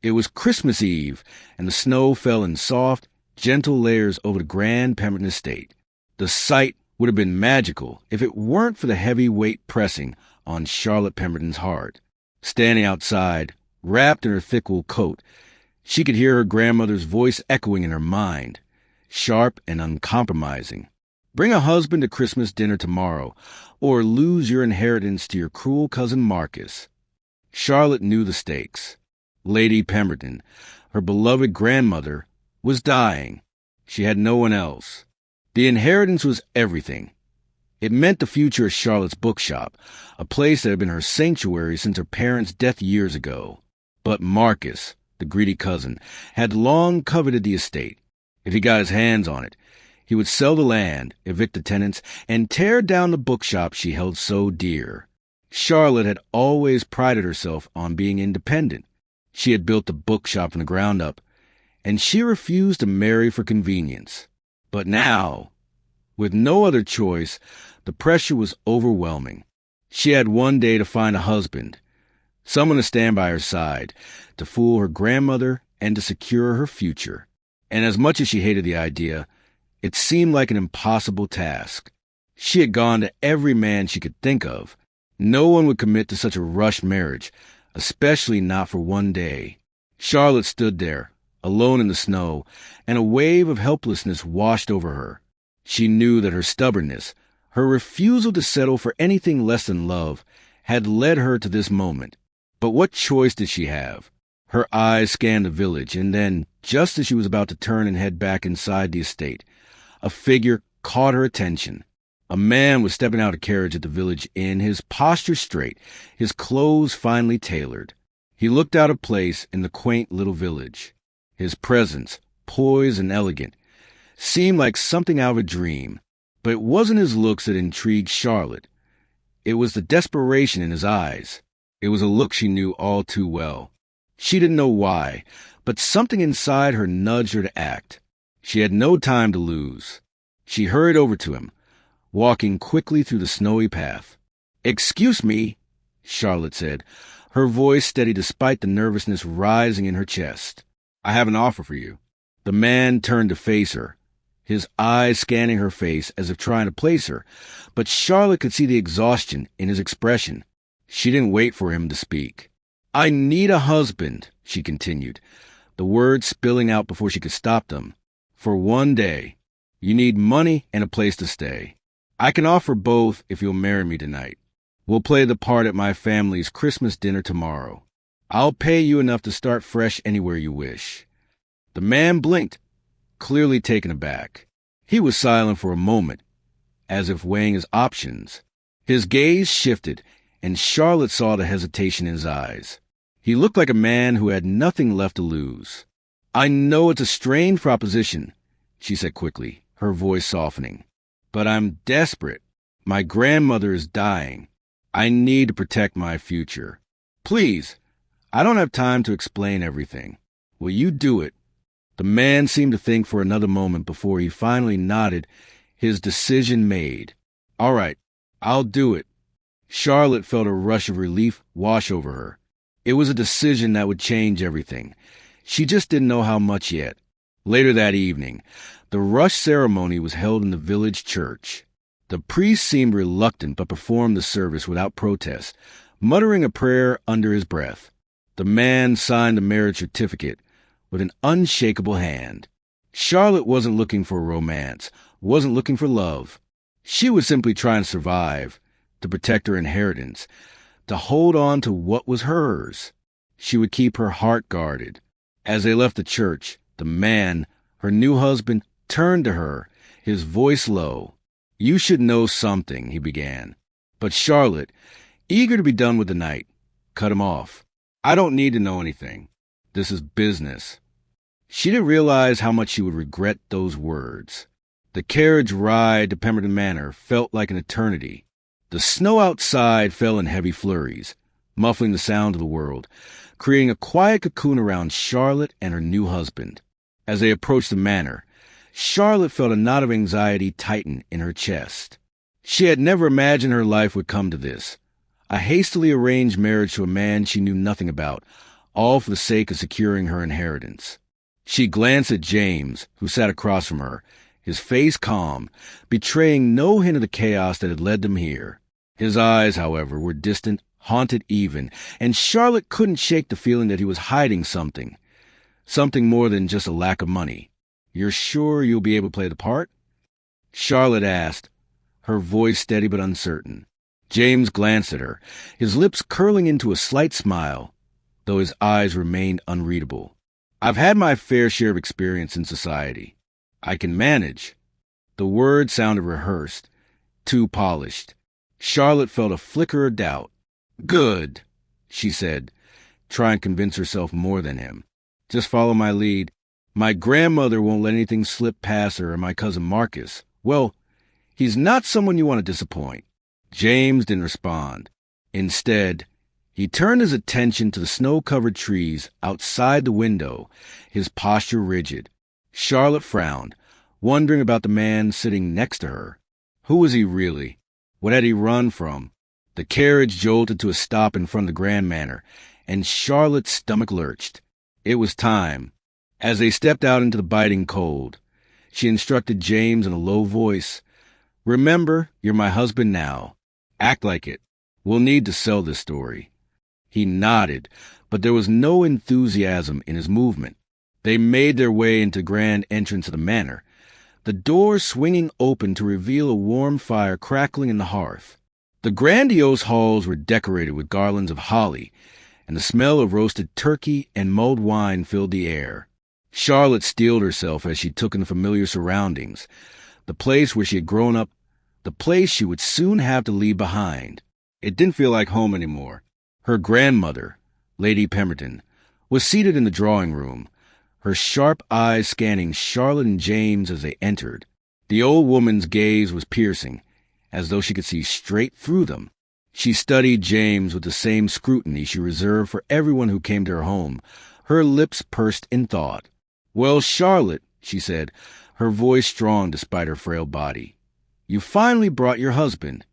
It was Christmas Eve, and the snow fell in soft, gentle layers over the grand Pemberton estate. The sight would have been magical if it weren't for the heavy weight pressing on Charlotte Pemberton's heart. Standing outside, wrapped in her thick wool coat, she could hear her grandmother's voice echoing in her mind, sharp and uncompromising. Bring a husband to Christmas dinner tomorrow, or lose your inheritance to your cruel cousin Marcus. Charlotte knew the stakes. Lady Pemberton, her beloved grandmother, was dying. She had no one else. The inheritance was everything. It meant the future of Charlotte's bookshop, a place that had been her sanctuary since her parents' death years ago. But Marcus, the greedy cousin, had long coveted the estate. If he got his hands on it, he would sell the land, evict the tenants, and tear down the bookshop she held so dear. Charlotte had always prided herself on being independent. She had built the bookshop from the ground up, and she refused to marry for convenience. But now, with no other choice, the pressure was overwhelming. She had one day to find a husband, someone to stand by her side, to fool her grandmother, and to secure her future. And as much as she hated the idea, it seemed like an impossible task. She had gone to every man she could think of. No one would commit to such a rushed marriage, especially not for one day. Charlotte stood there, alone in the snow, and a wave of helplessness washed over her. She knew that her stubbornness, her refusal to settle for anything less than love, had led her to this moment. But what choice did she have? Her eyes scanned the village, and then, just as she was about to turn and head back inside the estate, a figure caught her attention. A man was stepping out of a carriage at the village inn, his posture straight, his clothes finely tailored. He looked out of place in the quaint little village. His presence, poised and elegant, seemed like something out of a dream. But it wasn't his looks that intrigued Charlotte. It was the desperation in his eyes. It was a look she knew all too well. She didn't know why, but something inside her nudged her to act. She had no time to lose. She hurried over to him, walking quickly through the snowy path. "Excuse me," Charlotte said, her voice steady despite the nervousness rising in her chest. "I have an offer for you." The man turned to face her, his eyes scanning her face as if trying to place her, but Charlotte could see the exhaustion in his expression. She didn't wait for him to speak. "I need a husband," she continued, the words spilling out before she could stop them. "For one day. You need money and a place to stay. I can offer both if you'll marry me tonight. We'll play the part at my family's Christmas dinner tomorrow. I'll pay you enough to start fresh anywhere you wish." The man blinked, clearly taken aback. He was silent for a moment, as if weighing his options. His gaze shifted, and Charlotte saw the hesitation in his eyes. He looked like a man who had nothing left to lose. "I know it's a strange proposition," she said quickly, her voice softening. "But I'm desperate. My grandmother is dying. I need to protect my future. Please, I don't have time to explain everything. Will you do it?" The man seemed to think for another moment before he finally nodded, his decision made. "All right, I'll do it." Charlotte felt a rush of relief wash over her. It was a decision that would change everything. She just didn't know how much yet. Later that evening, the rush ceremony was held in the village church. The priest seemed reluctant but performed the service without protest, muttering a prayer under his breath. The man signed the marriage certificate with an unshakable hand. Charlotte wasn't looking for romance, wasn't looking for love. She was simply trying to survive, to protect her inheritance, to hold on to what was hers. She would keep her heart guarded. As they left the church, the man, her new husband, turned to her, his voice low. "You should know something," he began. But Charlotte, eager to be done with the night, cut him off. "I don't need to know anything. This is business." She didn't realize how much she would regret those words. The carriage ride to Pemberton Manor felt like an eternity. The snow outside fell in heavy flurries, muffling the sound of the world, creating a quiet cocoon around Charlotte and her new husband. As they approached the manor, Charlotte felt a knot of anxiety tighten in her chest. She had never imagined her life would come to this. A hastily arranged marriage to a man she knew nothing about, all for the sake of securing her inheritance. She glanced at James, who sat across from her, his face calm, betraying no hint of the chaos that had led them here. His eyes, however, were distant, haunted even, and Charlotte couldn't shake the feeling that he was hiding something. Something more than just a lack of money. "You're sure you'll be able to play the part?" Charlotte asked, her voice steady but uncertain. James glanced at her, his lips curling into a slight smile, though his eyes remained unreadable. "I've had my fair share of experience in society. I can manage." The words sounded rehearsed, too polished. Charlotte felt a flicker of doubt. "Good," she said, trying to convince herself more than him. "Just follow my lead. My grandmother won't let anything slip past her, or my cousin Marcus. Well, he's not someone you want to disappoint." James didn't respond. Instead, he turned his attention to the snow-covered trees outside the window, his posture rigid. Charlotte frowned, wondering about the man sitting next to her. Who was he really? What had he run from? The carriage jolted to a stop in front of the Grand Manor, and Charlotte's stomach lurched. It was time. As they stepped out into the biting cold, she instructed James in a low voice, "Remember, you're my husband now. Act like it. We'll need to sell this story." He nodded, but there was no enthusiasm in his movement. They made their way into the grand entrance of the manor, the door swinging open to reveal a warm fire crackling in the hearth. The grandiose halls were decorated with garlands of holly, and the smell of roasted turkey and mulled wine filled the air. Charlotte steeled herself as she took in the familiar surroundings, the place where she had grown up, the place she would soon have to leave behind. It didn't feel like home anymore. Her grandmother, Lady Pemberton, was seated in the drawing room, her sharp eyes scanning Charlotte and James as they entered. The old woman's gaze was piercing, as though she could see straight through them. She studied James with the same scrutiny she reserved for everyone who came to her home, her lips pursed in thought. "Well, Charlotte," she said, her voice strong despite her frail body, "you finally brought your husband."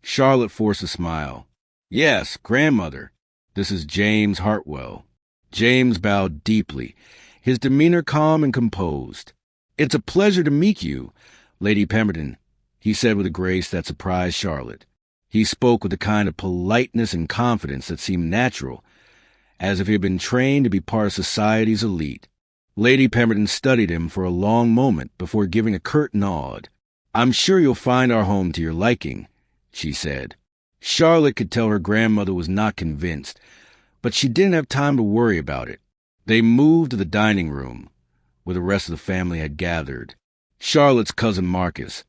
Charlotte forced a smile. "Yes, grandmother. This is James Hartwell." James bowed deeply, his demeanor calm and composed. "It's a pleasure to meet you, Lady Pemberton," he said with a grace that surprised Charlotte. He spoke with a kind of politeness and confidence that seemed natural, as if he had been trained to be part of society's elite. Lady Pemberton studied him for a long moment before giving a curt nod. "I'm sure you'll find our home to your liking," she said. Charlotte could tell her grandmother was not convinced, but she didn't have time to worry about it. They moved to the dining room, where the rest of the family had gathered. Charlotte's cousin Marcus,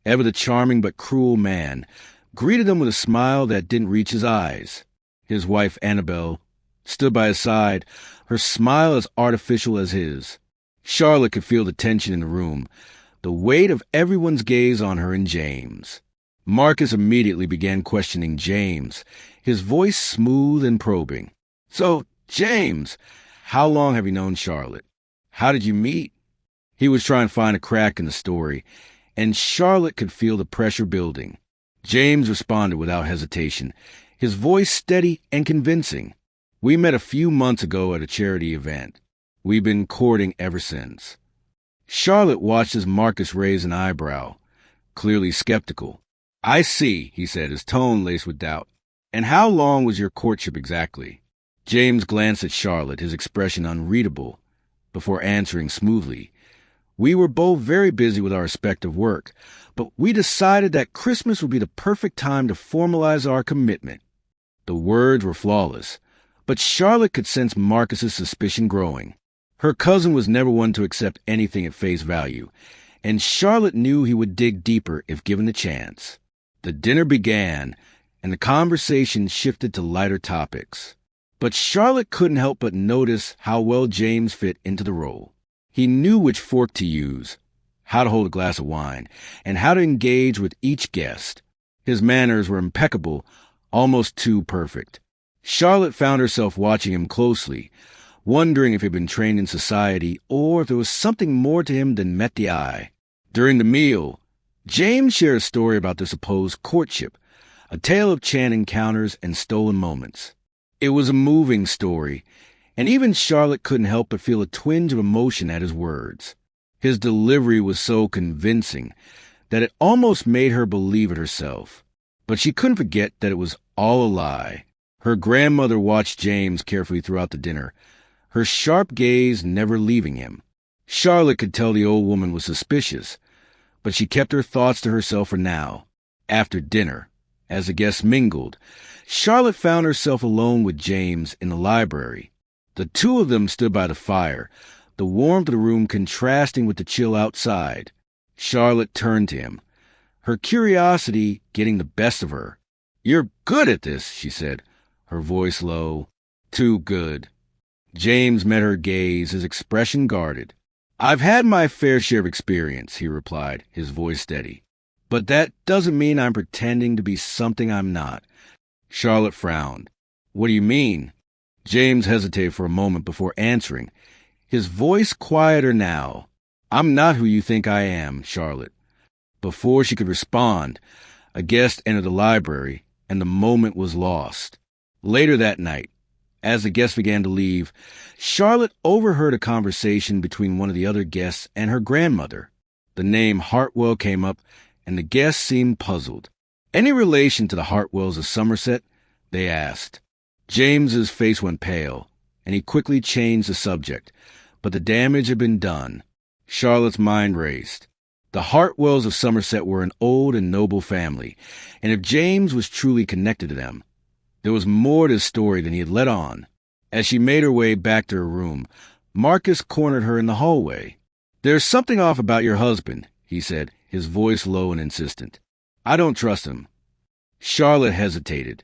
ever the charming but cruel man, greeted them with a smile that didn't reach his eyes. His wife Annabel stood by his side, her smile as artificial as his. Charlotte could feel the tension in the room, the weight of everyone's gaze on her and James. Marcus immediately began questioning James, his voice smooth and probing. "So, James, how long have you known Charlotte? How did you meet?" He was trying to find a crack in the story, and Charlotte could feel the pressure building. James responded without hesitation, his voice steady and convincing. "We met a few months ago at a charity event. We've been courting ever since." Charlotte watched as Marcus raised an eyebrow, clearly skeptical. "I see," he said, his tone laced with doubt. "And how long was your courtship exactly?" James glanced at Charlotte, his expression unreadable, before answering smoothly. "We were both very busy with our respective work, but we decided that Christmas would be the perfect time to formalize our commitment." The words were flawless, but Charlotte could sense Marcus's suspicion growing. Her cousin was never one to accept anything at face value, and Charlotte knew he would dig deeper if given the chance. The dinner began, and the conversation shifted to lighter topics. But Charlotte couldn't help but notice how well James fit into the role. He knew which fork to use, how to hold a glass of wine, and how to engage with each guest. His manners were impeccable, almost too perfect. Charlotte found herself watching him closely, wondering if he had been trained in society or if there was something more to him than met the eye. During the meal, James shared a story about their supposed courtship, a tale of chance encounters and stolen moments. It was a moving story, And even Charlotte couldn't help but feel a twinge of emotion at his words. His delivery was so convincing that it almost made her believe it herself. But she couldn't forget that it was all a lie. Her grandmother watched James carefully throughout the dinner, her sharp gaze never leaving him. Charlotte could tell the old woman was suspicious, but she kept her thoughts to herself for now. After dinner, as the guests mingled, Charlotte found herself alone with James in the library. The two of them stood by the fire, the warmth of the room contrasting with the chill outside. Charlotte turned to him, her curiosity getting the best of her. "You're good at this," she said, her voice low. "Too good." James met her gaze, his expression guarded. "I've had my fair share of experience," he replied, his voice steady. "But that doesn't mean I'm pretending to be something I'm not." Charlotte frowned. "What do you mean?" James hesitated for a moment before answering, his voice quieter now. "I'm not who you think I am, Charlotte." Before she could respond, a guest entered the library, and the moment was lost. Later that night, as the guests began to leave, Charlotte overheard a conversation between one of the other guests and her grandmother. The name Hartwell came up, and the guests seemed puzzled. "Any relation to the Hartwells of Somerset?" they asked. James's face went pale, and he quickly changed the subject, but the damage had been done. Charlotte's mind raced. The Hartwells of Somerset were an old and noble family, and if James was truly connected to them, there was more to the story than he had let on. As she made her way back to her room, Marcus cornered her in the hallway. "There's something off about your husband," he said, his voice low and insistent. "I don't trust him." Charlotte hesitated,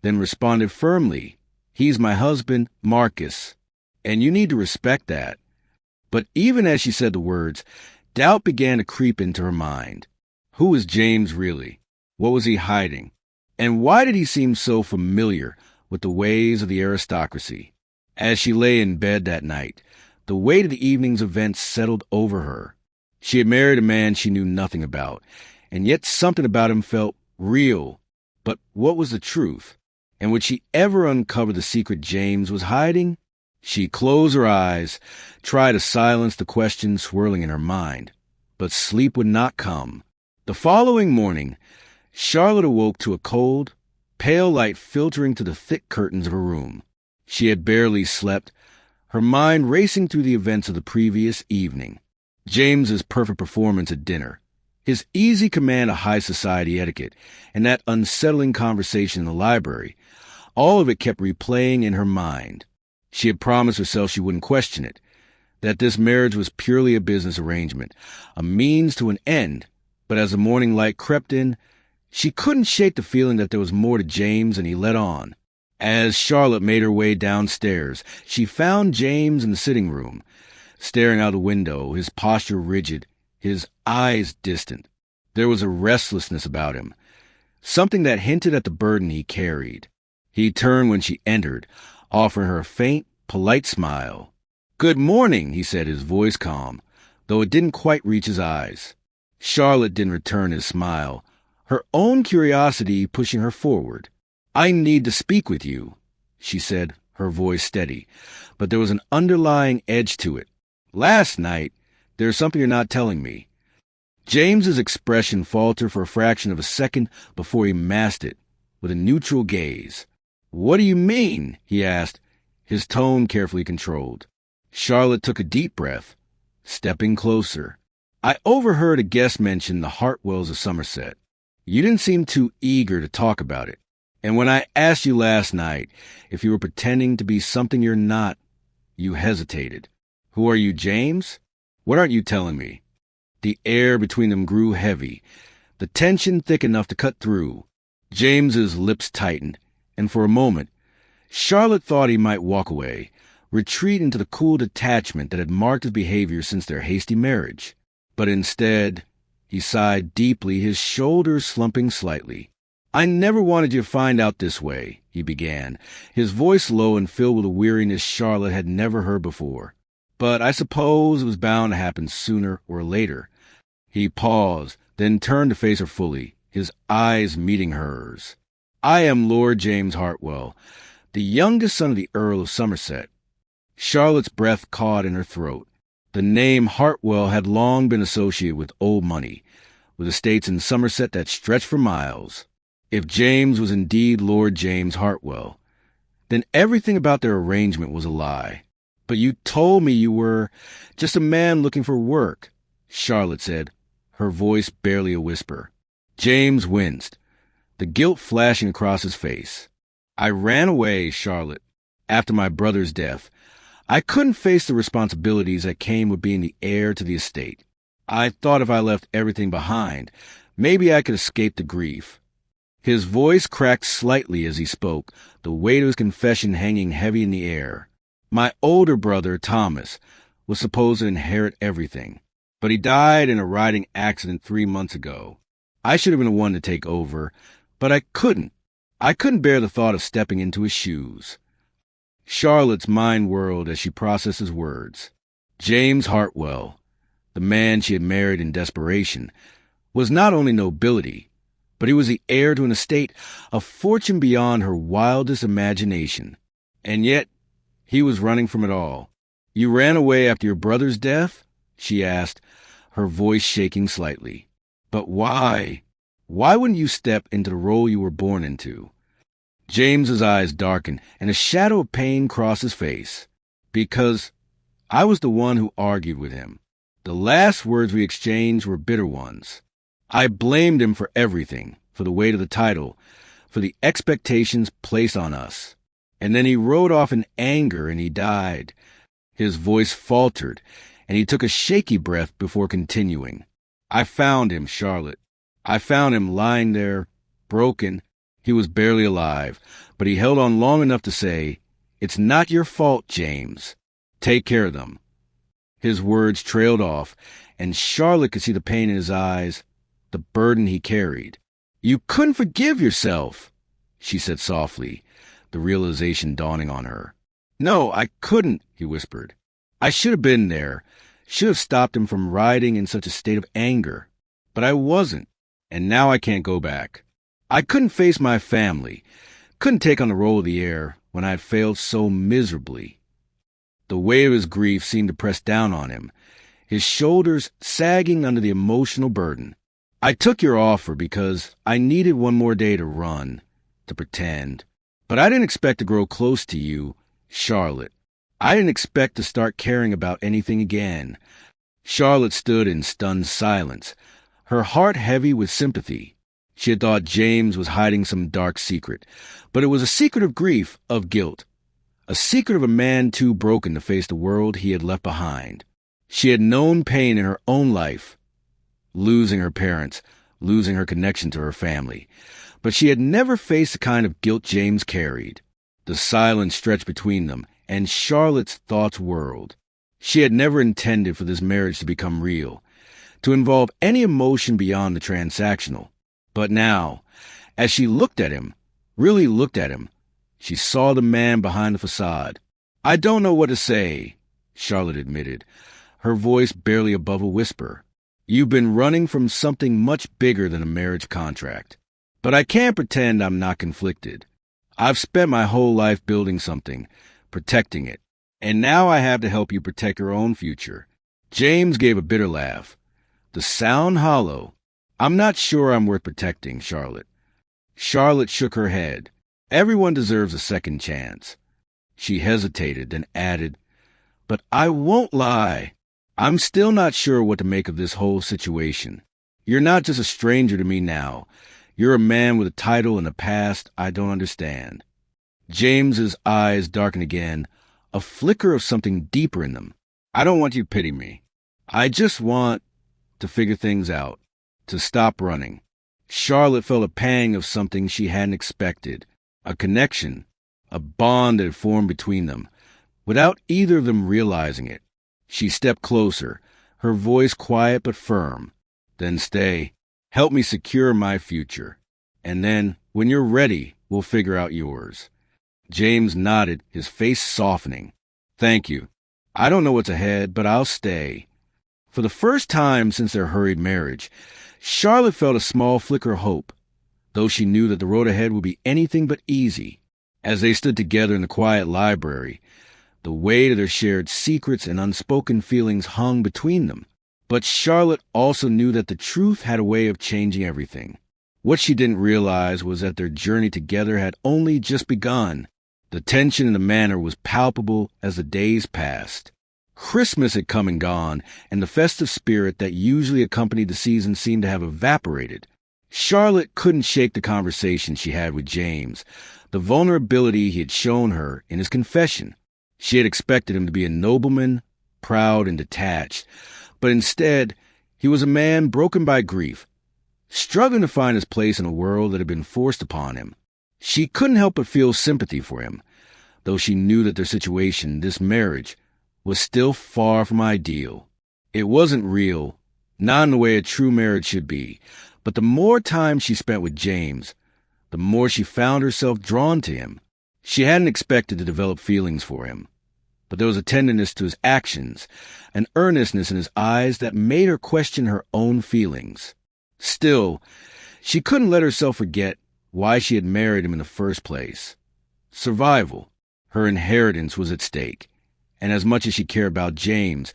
then responded firmly, "He's my husband, Marcus, and you need to respect that." But even as she said the words, doubt began to creep into her mind. Who was James really? What was he hiding? And why did he seem so familiar with the ways of the aristocracy? As she lay in bed that night, the weight of the evening's events settled over her. She had married a man she knew nothing about, and yet something about him felt real. But what was the truth? And would she ever uncover the secret James was hiding? She closed her eyes, tried to silence the questions swirling in her mind, but sleep would not come. The following morning, Charlotte awoke to a cold, pale light filtering through the thick curtains of her room. She had barely slept, her mind racing through the events of the previous evening. James's perfect performance at dinner, his easy command of high society etiquette, and that unsettling conversation in the library, all of it kept replaying in her mind. She had promised herself she wouldn't question it, that this marriage was purely a business arrangement, a means to an end, but as the morning light crept in, she couldn't shake the feeling that there was more to James than he let on. As Charlotte made her way downstairs, she found James in the sitting room, staring out the window, his posture rigid, his eyes distant. There was a restlessness about him, something that hinted at the burden he carried. He turned when she entered, offering her a faint, polite smile. "Good morning," he said, his voice calm, though it didn't quite reach his eyes. Charlotte didn't return his smile, her own curiosity pushing her forward. "I need to speak with you," she said, her voice steady, but there was an underlying edge to it. "Last night, there's something you're not telling me." James's expression faltered for a fraction of a second before he masked it with a neutral gaze. "What do you mean?" he asked, his tone carefully controlled. Charlotte took a deep breath, stepping closer. "I overheard a guest mention the Hartwells of Somerset. You didn't seem too eager to talk about it. And when I asked you last night if you were pretending to be something you're not, you hesitated. Who are you, James? What aren't you telling me?" The air between them grew heavy, the tension thick enough to cut through. James's lips tightened, and for a moment, Charlotte thought he might walk away, retreat into the cool detachment that had marked his behavior since their hasty marriage. But instead, he sighed deeply, his shoulders slumping slightly. "I never wanted you to find out this way," he began, his voice low and filled with a weariness Charlotte had never heard before. "But I suppose it was bound to happen sooner or later." He paused, then turned to face her fully, his eyes meeting hers. "I am Lord James Hartwell, the youngest son of the Earl of Somerset. Charlotte's breath caught in her throat. The name Hartwell had long been associated with old money, with estates in Somerset that stretched for miles. If James was indeed Lord James Hartwell, then everything about their arrangement was a lie. "But you told me you were just a man looking for work," Charlotte said, her voice barely a whisper. James winced, the guilt flashing across his face. "I ran away, Charlotte, after my brother's death. I couldn't face the responsibilities that came with being the heir to the estate. I thought if I left everything behind, maybe I could escape the grief." His voice cracked slightly as he spoke, the weight of his confession hanging heavy in the air. "My older brother, Thomas, was supposed to inherit everything, but he died in a riding accident 3 months ago. I should have been the one to take over, but I couldn't. I couldn't bear the thought of stepping into his shoes." Charlotte's mind whirled as she processed his words. James Hartwell, the man she had married in desperation, was not only nobility, but he was the heir to an estate, a fortune beyond her wildest imagination. And yet, he was running from it all. "You ran away after your brother's death?" she asked, her voice shaking slightly. "But why? Why wouldn't you step into the role you were born into?" James's eyes darkened, and a shadow of pain crossed his face. "Because I was the one who argued with him. The last words we exchanged were bitter ones. I blamed him for everything, for the weight of the title, for the expectations placed on us. And then he rode off in anger and he died." His voice faltered, and he took a shaky breath before continuing. "I found him, Charlotte. I found him lying there, broken. He was barely alive, but he held on long enough to say, 'It's not your fault, James. Take care of them.'" His words trailed off, and Charlotte could see the pain in his eyes, the burden he carried. "You couldn't forgive yourself," she said softly, the realization dawning on her. "No, I couldn't," he whispered. "I should have been there, should have stopped him from riding in such a state of anger. But I wasn't, and now I can't go back. I couldn't face my family, couldn't take on the role of the heir when I had failed so miserably." The weight of his grief seemed to press down on him, his shoulders sagging under the emotional burden. "I took your offer because I needed one more day to run, to pretend. But I didn't expect to grow close to you, Charlotte. I didn't expect to start caring about anything again." Charlotte stood in stunned silence, her heart heavy with sympathy. She had thought James was hiding some dark secret, but it was a secret of grief, of guilt, a secret of a man too broken to face the world he had left behind. She had known pain in her own life, losing her parents, losing her connection to her family, but she had never faced the kind of guilt James carried. The silence stretched between them, and Charlotte's thoughts whirled. She had never intended for this marriage to become real, to involve any emotion beyond the transactional. But now, as she looked at him, really looked at him, she saw the man behind the facade. "I don't know what to say," Charlotte admitted, her voice barely above a whisper. "You've been running from something much bigger than a marriage contract. But I can't pretend I'm not conflicted. I've spent my whole life building something, protecting it, and now I have to help you protect your own future." James gave a bitter laugh, the sound hollow. "I'm not sure I'm worth protecting, Charlotte." Charlotte shook her head. "Everyone deserves a second chance." She hesitated, then added, "But I won't lie. I'm still not sure what to make of this whole situation. You're not just a stranger to me now. You're a man with a title and a past I don't understand." James's eyes darkened again, a flicker of something deeper in them. "I don't want you to pity me. I just want to figure things out, to stop running." Charlotte felt a pang of something she hadn't expected, a connection, a bond that had formed between them, without either of them realizing it. She stepped closer, her voice quiet but firm. "Then stay. Help me secure my future. And then, when you're ready, we'll figure out yours." James nodded, his face softening. "Thank you. I don't know what's ahead, but I'll stay." For the first time since their hurried marriage, Charlotte felt a small flicker of hope, though she knew that the road ahead would be anything but easy. As they stood together in the quiet library, The weight of their shared secrets and unspoken feelings hung between them. But Charlotte also knew that the truth had a way of changing everything. What she didn't realize was that their journey together had only just begun. The tension in the manor was palpable as the days passed. Christmas had come and gone, and the festive spirit that usually accompanied the season seemed to have evaporated. Charlotte couldn't shake the conversation she had with James, the vulnerability he had shown her in his confession. She had expected him to be a nobleman, proud and detached, but instead, he was a man broken by grief, struggling to find his place in a world that had been forced upon him. She couldn't help but feel sympathy for him, though she knew that their situation, this marriage, was still far from ideal. It wasn't real, not in the way a true marriage should be, but the more time she spent with James, the more she found herself drawn to him. She hadn't expected to develop feelings for him, but there was a tenderness to his actions, an earnestness in his eyes that made her question her own feelings. Still, she couldn't let herself forget why she had married him in the first place. Survival, her inheritance, was at stake, and as much as she cared about James,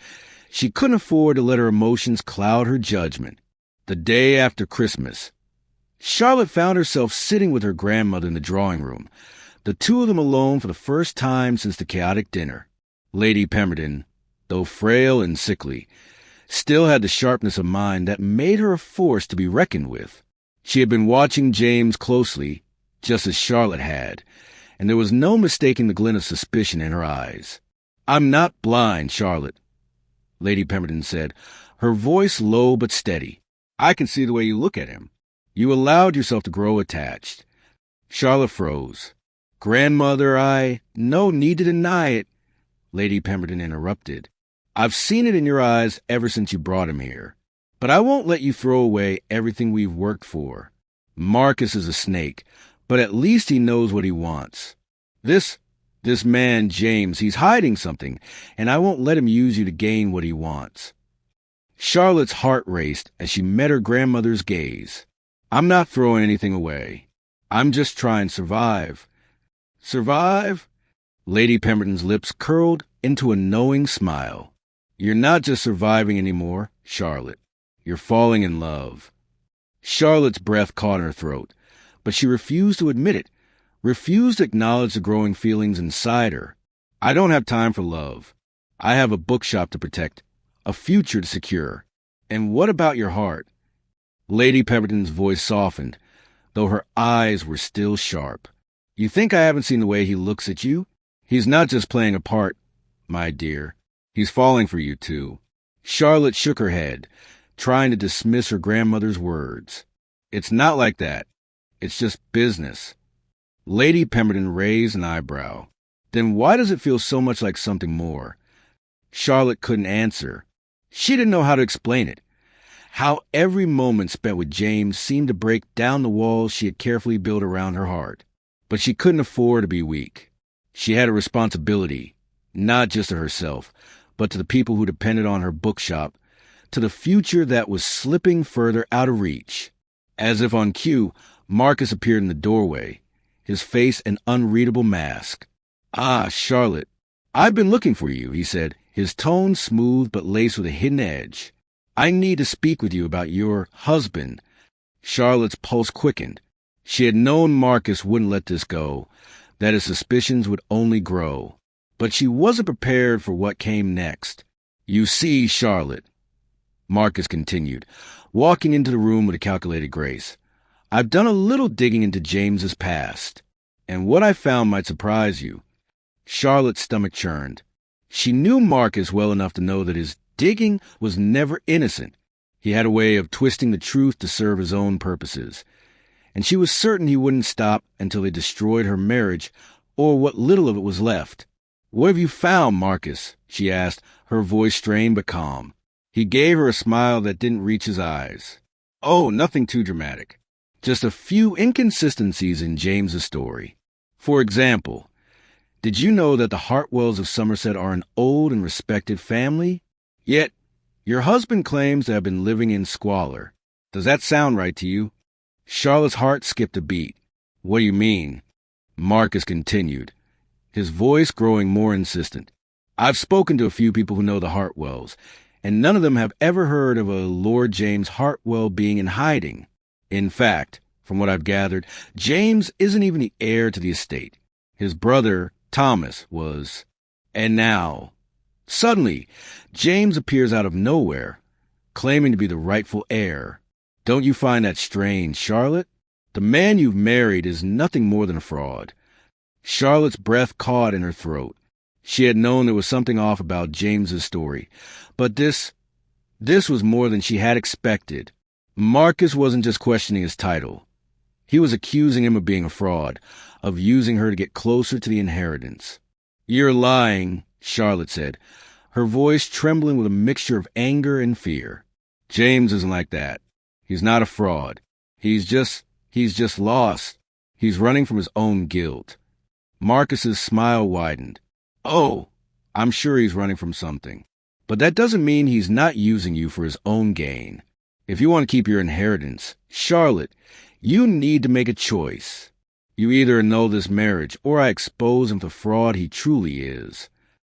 she couldn't afford to let her emotions cloud her judgment. The day after Christmas, Charlotte found herself sitting with her grandmother in the drawing room, the two of them alone for the first time since the chaotic dinner. Lady Pemberton, though frail and sickly, still had the sharpness of mind that made her a force to be reckoned with. She had been watching James closely, just as Charlotte had, and there was no mistaking the glint of suspicion in her eyes. "I'm not blind, Charlotte," Lady Pemberton said, her voice low but steady. "I can see the way you look at him. You allowed yourself to grow attached." Charlotte froze. "Grandmother, no need to deny it," Lady Pemberton interrupted. "I've seen it in your eyes ever since you brought him here. But I won't let you throw away everything we've worked for. Marcus is a snake, but at least he knows what he wants. This man, James, he's hiding something, and I won't let him use you to gain what he wants." Charlotte's heart raced as she met her grandmother's gaze. "I'm not throwing anything away. I'm just trying to survive." "Survive?" Lady Pemberton's lips curled into a knowing smile. "You're not just surviving anymore, Charlotte. You're falling in love." Charlotte's breath caught in her throat, but she refused to admit it, refused to acknowledge the growing feelings inside her. "I don't have time for love. I have a bookshop to protect, a future to secure. And what about your heart?" Lady Pemberton's voice softened, though her eyes were still sharp. "You think I haven't seen the way he looks at you? He's not just playing a part, my dear. He's falling for you, too." Charlotte shook her head, trying to dismiss her grandmother's words. "It's not like that. It's just business." Lady Pemberton raised an eyebrow. "Then why does it feel so much like something more?" Charlotte couldn't answer. She didn't know how to explain it. How every moment spent with James seemed to break down the walls she had carefully built around her heart. But she couldn't afford to be weak. She had a responsibility, not just to herself, but to the people who depended on her bookshop, to the future that was slipping further out of reach. As if on cue, Marcus appeared in the doorway, his face an unreadable mask. "Ah, Charlotte, I've been looking for you," he said, his tone smooth but laced with a hidden edge. "I need to speak with you about your husband." Charlotte's pulse quickened. She had known Marcus wouldn't let this go, that his suspicions would only grow. But she wasn't prepared for what came next. "You see, Charlotte," Marcus continued, walking into the room with a calculated grace, "I've done a little digging into James's past, and what I found might surprise you." Charlotte's stomach churned. She knew Marcus well enough to know that his digging was never innocent. He had a way of twisting the truth to serve his own purposes, and she was certain he wouldn't stop until he destroyed her marriage, or what little of it was left. "What have you found, Marcus?" she asked, her voice strained but calm. He gave her a smile that didn't reach his eyes. "Oh, nothing too dramatic. Just a few inconsistencies in James's story. For example, did you know that the Hartwells of Somerset are an old and respected family? Yet, your husband claims to have been living in squalor. Does that sound right to you?" Charlotte's heart skipped a beat. "What do you mean?" Marcus continued, his voice growing more insistent. I've spoken to a few people who know the Hartwells, and none of them have ever heard of a Lord James Hartwell being in hiding. In fact, from what I've gathered, James isn't even the heir to the estate. His brother, Thomas, was. And now, suddenly, James appears out of nowhere, claiming to be the rightful heir. Don't you find that strange, Charlotte? The man you've married is nothing more than a fraud. Charlotte's breath caught in her throat. She had known there was something off about James's story, but this was more than she had expected. Marcus wasn't just questioning his title. He was accusing him of being a fraud, of using her to get closer to the inheritance. "You're lying," Charlotte said, her voice trembling with a mixture of anger and fear. "James isn't like that. He's not a fraud. He's just lost. He's running from his own guilt." Marcus's smile widened. "Oh, I'm sure he's running from something. But that doesn't mean he's not using you for his own gain. If you want to keep your inheritance, Charlotte, you need to make a choice. You either annul this marriage, or I expose him for the fraud he truly is."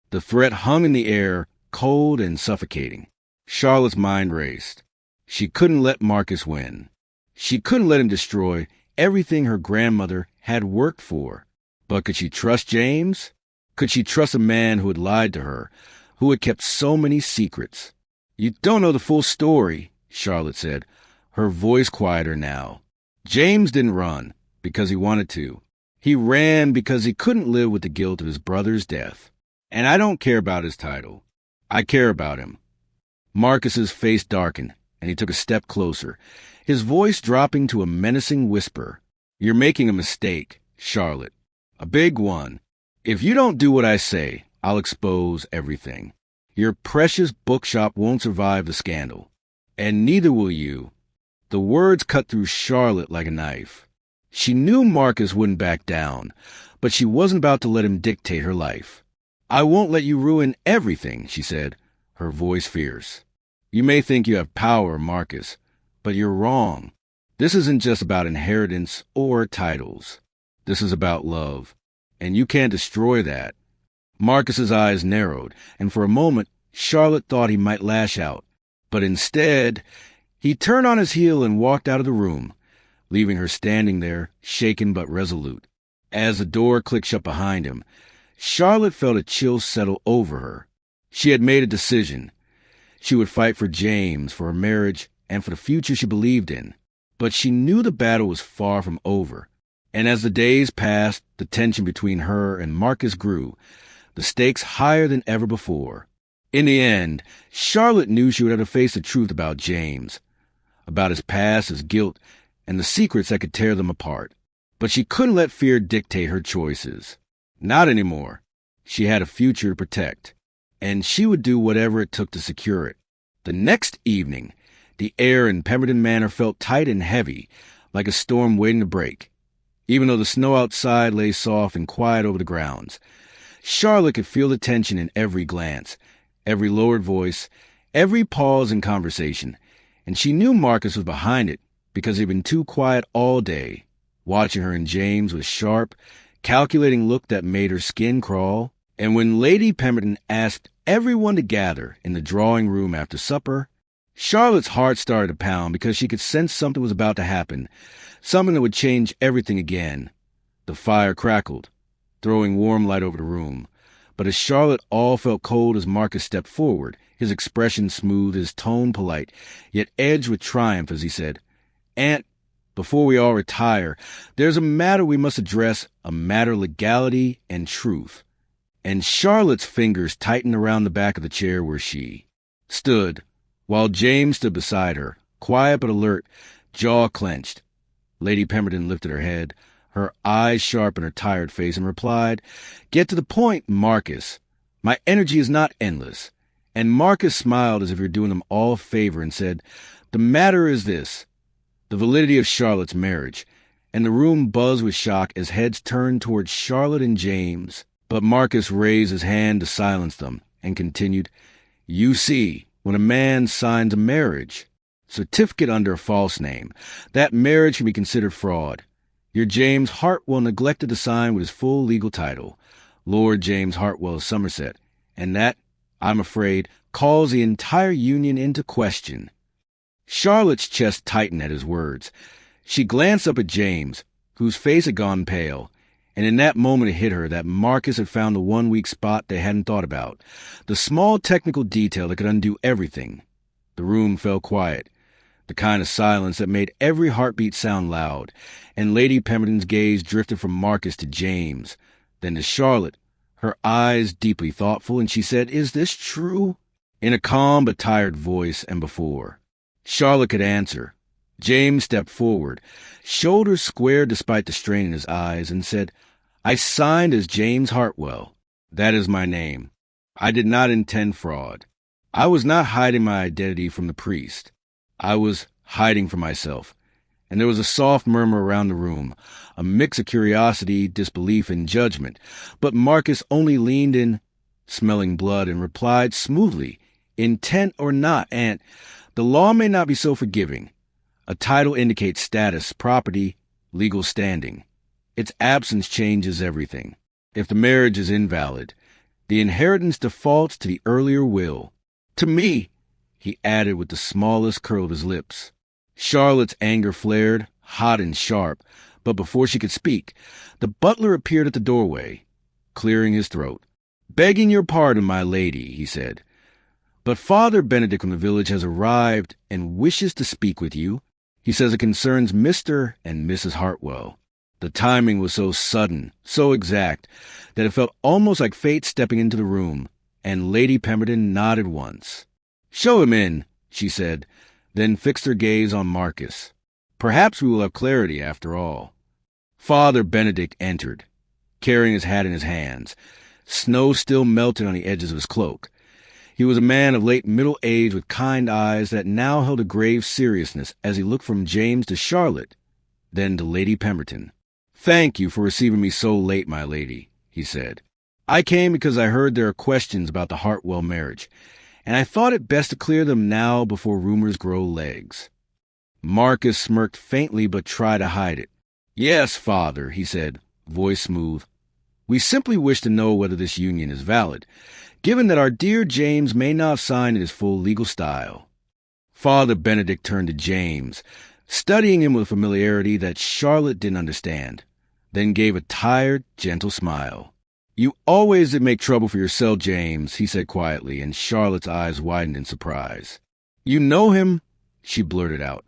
The threat hung in the air, cold and suffocating. Charlotte's mind raced. She couldn't let Marcus win. She couldn't let him destroy everything her grandmother had worked for. But could she trust James? Could she trust a man who had lied to her, who had kept so many secrets? "You don't know the full story," Charlotte said, her voice quieter now. "James didn't run because he wanted to. He ran because he couldn't live with the guilt of his brother's death. And I don't care about his title. I care about him." Marcus's face darkened, and he took a step closer, his voice dropping to a menacing whisper. "You're making a mistake, Charlotte. A big one. If you don't do what I say, I'll expose everything. Your precious bookshop won't survive the scandal. And neither will you." The words cut through Charlotte like a knife. She knew Marcus wouldn't back down, but she wasn't about to let him dictate her life. "I won't let you ruin everything," she said, her voice fierce. "You may think you have power, Marcus, but you're wrong. This isn't just about inheritance or titles. This is about love, and you can't destroy that." Marcus's eyes narrowed, and for a moment Charlotte thought he might lash out. But instead, he turned on his heel and walked out of the room, leaving her standing there, shaken but resolute. As the door clicked shut behind him, Charlotte felt a chill settle over her. She had made a decision. She would fight for James, for her marriage, and for the future she believed in. But she knew the battle was far from over. And as the days passed, the tension between her and Marcus grew, the stakes higher than ever before. In the end, Charlotte knew she would have to face the truth about James, about his past, his guilt, and the secrets that could tear them apart. But she couldn't let fear dictate her choices. Not anymore. She had a future to protect, and she would do whatever it took to secure it. The next evening, the air in Pemberton Manor felt tight and heavy, like a storm waiting to break. Even though the snow outside lay soft and quiet over the grounds, Charlotte could feel the tension in every glance, every lowered voice, every pause in conversation, and she knew Marcus was behind it because he'd been too quiet all day, watching her and James with sharp, calculating look that made her skin crawl. And when Lady Pemberton asked everyone to gather in the drawing room after supper, Charlotte's heart started to pound because she could sense something was about to happen, something that would change everything again. The fire crackled, throwing warm light over the room. But as Charlotte all felt cold as Marcus stepped forward, his expression smooth, his tone polite, yet edged with triumph as he said, "Aunt, before we all retire, there's a matter we must address, a matter of legality and truth." And Charlotte's fingers tightened around the back of the chair where she stood, while James stood beside her, quiet but alert, jaw clenched. Lady Pemberton lifted her head, her eyes sharp in her tired face, and replied, "Get to the point, Marcus. My energy is not endless." And Marcus smiled as if he were doing them all a favor and said, "The matter is this, the validity of Charlotte's marriage." And the room buzzed with shock as heads turned towards Charlotte and James. But Marcus raised his hand to silence them and continued, "You see, when a man signs a marriage certificate under a false name, that marriage can be considered fraud. Your James Hartwell neglected to sign with his full legal title, Lord James Hartwell of Somerset, And that, I'm afraid, calls the entire union into question." Charlotte's chest tightened at his words. She glanced up at James, whose face had gone pale, and in that moment it hit her that Marcus had found the one weak spot they hadn't thought about, the small technical detail that could undo everything. The room fell quiet, the kind of silence that made every heartbeat sound loud, and Lady Pemberton's gaze drifted from Marcus to James, then to Charlotte, her eyes deeply thoughtful, and she said, "Is this true?" in a calm but tired voice, and before Charlotte could answer, James stepped forward, shoulders squared despite the strain in his eyes, and said, "I signed as James Hartwell. That is my name. I did not intend fraud. I was not hiding my identity from the priest. I was hiding from myself." And there was a soft murmur around the room, a mix of curiosity, disbelief, and judgment. But Marcus only leaned in, smelling blood, and replied smoothly, "Intent or not, Aunt, the law may not be so forgiving. A title indicates status, property, legal standing. Its absence changes everything. If the marriage is invalid, the inheritance defaults to the earlier will. To me," he added with the smallest curl of his lips. Charlotte's anger flared, hot and sharp, but before she could speak, the butler appeared at the doorway, clearing his throat. "Begging your pardon, my lady," he said, "but Father Benedict from the village has arrived and wishes to speak with you. He says it concerns Mr. and Mrs. Hartwell." The timing was so sudden, so exact, that it felt almost like fate stepping into the room, and Lady Pemberton nodded once. "Show him in," she said, then fixed her gaze on Marcus. "Perhaps we will have clarity after all." Father Benedict entered, carrying his hat in his hands. Snow still melted on the edges of his cloak. He was a man of late middle age with kind eyes that now held a grave seriousness as he looked from James to Charlotte, then to Lady Pemberton. "Thank you for receiving me so late, my lady," he said. "I came because I heard there are questions about the Hartwell marriage, and I thought it best to clear them now before rumors grow legs." Marcus smirked faintly but tried to hide it. "Yes, Father," he said, voice smooth. "We simply wish to know whether this union is valid, given that our dear James may not have signed in his full legal style." Father Benedict turned to James, studying him with a familiarity that Charlotte didn't understand, then gave a tired, gentle smile. "You always did make trouble for yourself, James," he said quietly, and Charlotte's eyes widened in surprise. "You know him?" she blurted out,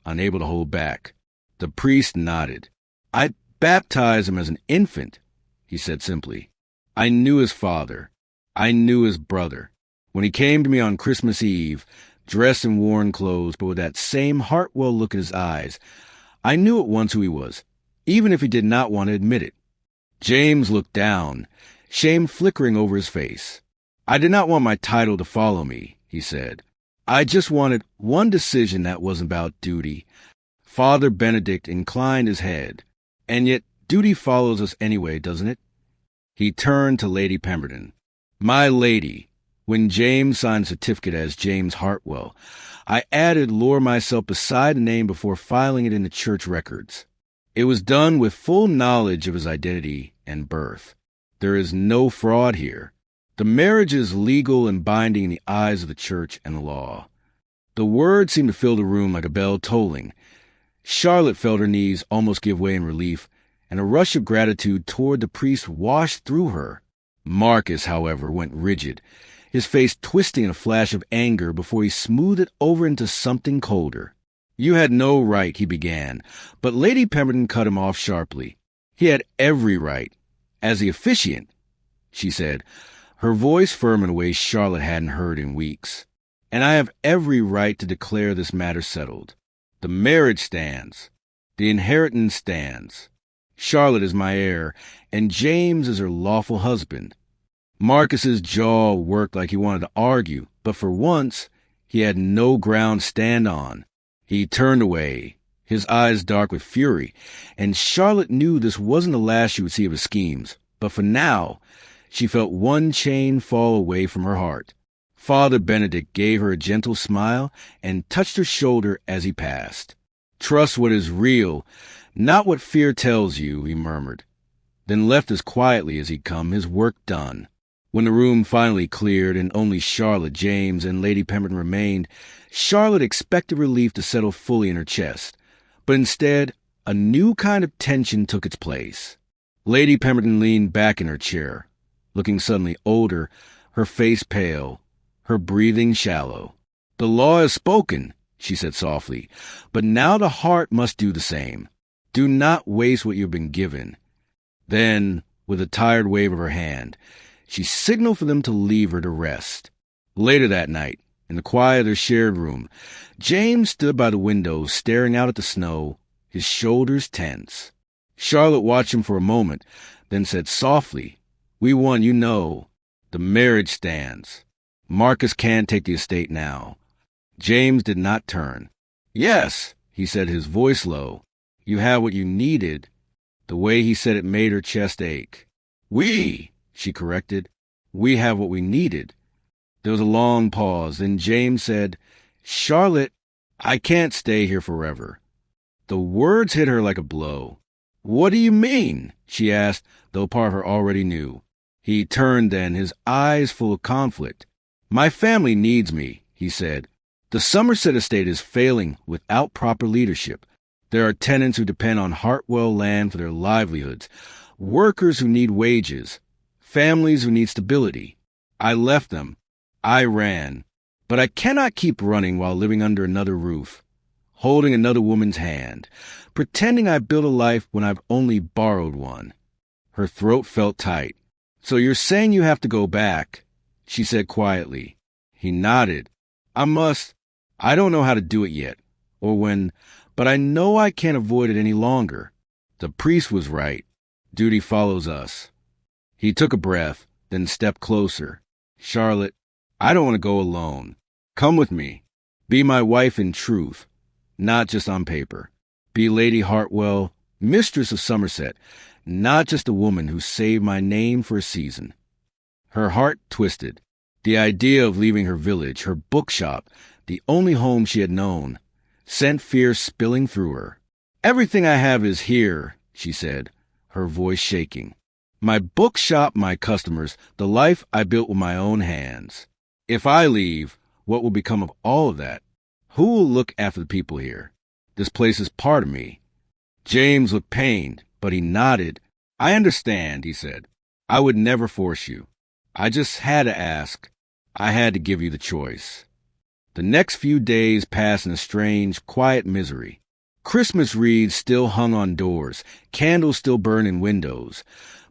unable to hold back. The priest nodded. "I baptized him as an infant," he said simply. "I knew his father. I knew his brother. When he came to me on Christmas Eve, dressed in worn clothes, but with that same Hartwell look in his eyes, I knew at once who he was, even if he did not want to admit it." James looked down, shame flickering over his face. "I did not want my title to follow me," he said. "I just wanted one decision that wasn't about duty." Father Benedict inclined his head. "And yet duty follows us anyway, doesn't it?" He turned to Lady Pemberton. "My lady, when James signed a certificate as James Hartwell, I added Lore myself beside the name before filing it in the church records. It was done with full knowledge of his identity and birth. There is no fraud here. The marriage is legal and binding in the eyes of the church and the law." The words seemed to fill the room like a bell tolling. Charlotte felt her knees almost give way in relief, and a rush of gratitude toward the priest washed through her. Marcus, however, went rigid, his face twisting in a flash of anger before he smoothed it over into something colder. "You had no right," he began, but Lady Pemberton cut him off sharply. "He had every right. As the officiant," she said, her voice firm in a way Charlotte hadn't heard in weeks. "And I have every right to declare this matter settled. The marriage stands. The inheritance stands. Charlotte is my heir, and James is her lawful husband." Marcus's jaw worked like he wanted to argue, but for once he had no ground to stand on. He turned away, his eyes dark with fury, and Charlotte knew this wasn't the last she would see of his schemes, but for now she felt one chain fall away from her heart. Father Benedict gave her a gentle smile and touched her shoulder as he passed. "Trust what is real, not what fear tells you," he murmured, then left as quietly as he'd come, his work done. When the room finally cleared and only Charlotte, James, and Lady Pemberton remained, Charlotte expected relief to settle fully in her chest. But instead, a new kind of tension took its place. Lady Pemberton leaned back in her chair, looking suddenly older, her face pale, her breathing shallow. "The law is spoken," she said softly, "but now the heart must do the same. Do not waste what you've been given." Then, with a tired wave of her hand, she signaled for them to leave her to rest. Later that night, in the quiet of their shared room, James stood by the window staring out at the snow, his shoulders tense. Charlotte watched him for a moment, then said softly, "We won, you know. The marriage stands. Marcus can't take the estate now." James did not turn. "Yes," he said, his voice low. "You have what you needed." The way he said it made her chest ache. "We," she corrected. "We have what we needed." There was a long pause. Then James said, "Charlotte, I can't stay here forever." The words hit her like a blow. "What do you mean?" she asked, though part of her already knew. He turned then, his eyes full of conflict. "My family needs me," he said. "The Somerset estate is failing without proper leadership. There are tenants who depend on Hartwell land for their livelihoods, workers who need wages, families who need stability. I left them. I ran. But I cannot keep running while living under another roof, holding another woman's hand, pretending I built a life when I've only borrowed one." Her throat felt tight. "So you're saying you have to go back?" she said quietly. He nodded. I don't know how to do it yet, or when, but I know I can't avoid it any longer. The priest was right. Duty follows us." He took a breath, then stepped closer. "Charlotte, I don't want to go alone. Come with me. Be my wife in truth, not just on paper. Be Lady Hartwell, mistress of Somerset, not just a woman who saved my name for a season." Her heart twisted. The idea of leaving her village, her bookshop, the only home she had known, sent fear spilling through her. "Everything I have is here," she said, her voice shaking. "My bookshop, my customers, the life I built with my own hands. If I leave, what will become of all of that? Who will look after the people here? This place is part of me." James looked pained, but he nodded. "I understand," he said. "I would never force you. I just had to ask. I had to give you the choice." The next few days passed in a strange, quiet misery. Christmas wreaths still hung on doors, candles still burned in windows,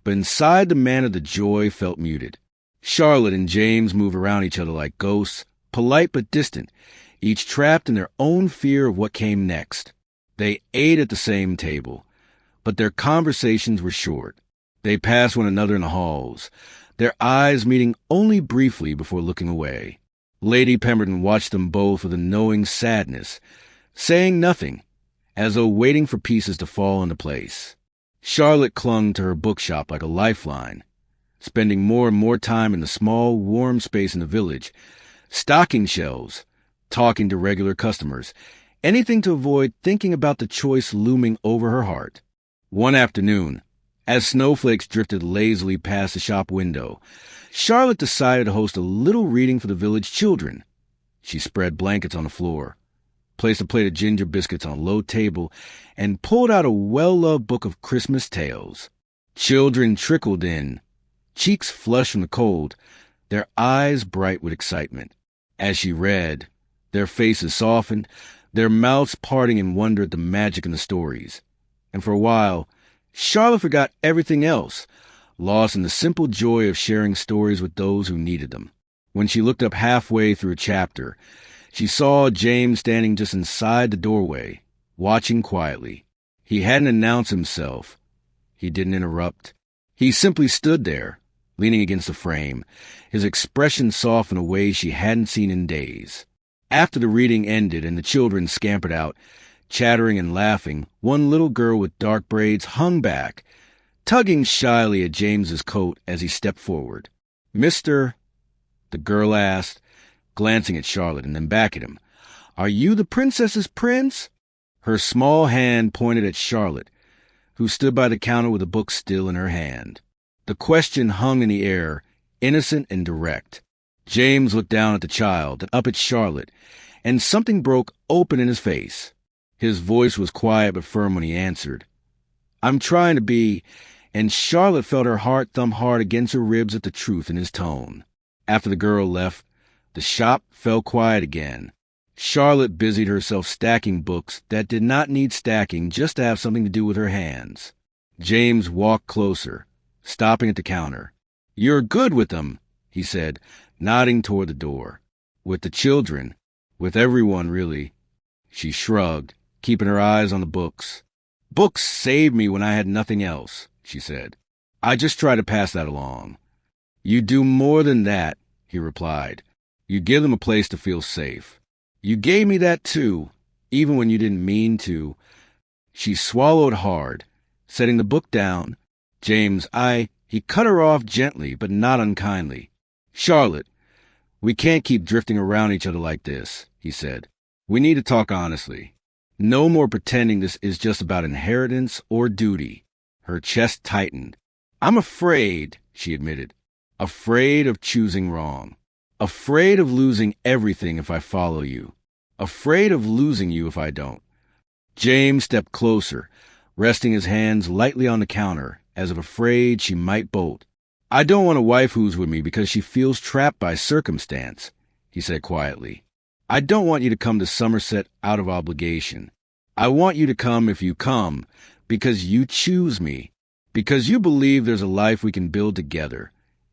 but inside the man of the joy felt muted. Charlotte and James moved around each other like ghosts, polite but distant, each trapped in their own fear of what came next. They ate at the same table, but their conversations were short. They passed one another in the halls, their eyes meeting only briefly before looking away. Lady Pemberton watched them both with a knowing sadness, saying nothing, as though waiting for pieces to fall into place. Charlotte clung to her bookshop like a lifeline, spending more and more time in the small, warm space in the village, stocking shelves, talking to regular customers, anything to avoid thinking about the choice looming over her heart. One afternoon, as snowflakes drifted lazily past the shop window, Charlotte decided to host a little reading for the village children. She spread blankets on the floor, placed a plate of ginger biscuits on a low table, and pulled out a well-loved book of Christmas tales. Children trickled in, cheeks flushed from the cold, their eyes bright with excitement. As she read, their faces softened, their mouths parting in wonder at the magic in the stories. And for a while, Charlotte forgot everything else, lost in the simple joy of sharing stories with those who needed them. When she looked up halfway through a chapter, she saw James standing just inside the doorway, watching quietly. He hadn't announced himself. He didn't interrupt. He simply stood there, leaning against the frame, his expression soft in a way she hadn't seen in days. After the reading ended and the children scampered out, chattering and laughing, one little girl with dark braids hung back, tugging shyly at James's coat as he stepped forward. "Mr. the girl asked, glancing at Charlotte and then back at him, "Are you the princess's prince?" Her small hand pointed at Charlotte, who stood by the counter with a book still in her hand. The question hung in the air, innocent and direct. James looked down at the child, then up at Charlotte, and something broke open in his face. His voice was quiet but firm when he answered. "I'm trying to be," and Charlotte felt her heart thump hard against her ribs at the truth in his tone. After the girl left, the shop fell quiet again. Charlotte busied herself stacking books that did not need stacking just to have something to do with her hands. James walked closer, stopping at the counter. "You're good with them," he said, nodding toward the door. "With the children. With everyone, really." She shrugged, keeping her eyes on the books. "Books saved me when I had nothing else," she said. "I just try to pass that along." "You do more than that," he replied. "You give them a place to feel safe. You gave me that too, even when you didn't mean to." She swallowed hard, setting the book down. "James, He cut her off gently, but not unkindly. "Charlotte, we can't keep drifting around each other like this," he said. "We need to talk honestly. No more pretending this is just about inheritance or duty." Her chest tightened. "I'm afraid," she admitted. "Afraid of choosing wrong. Afraid of losing everything if I follow you. Afraid of losing you if I don't." James stepped closer, resting his hands lightly on the counter, as if afraid she might bolt. "I don't want a wife who's with me because she feels trapped by circumstance," he said quietly. "I don't want you to come to Somerset out of obligation. I want you to come if you come, because you choose me, because you believe there's a life we can build together,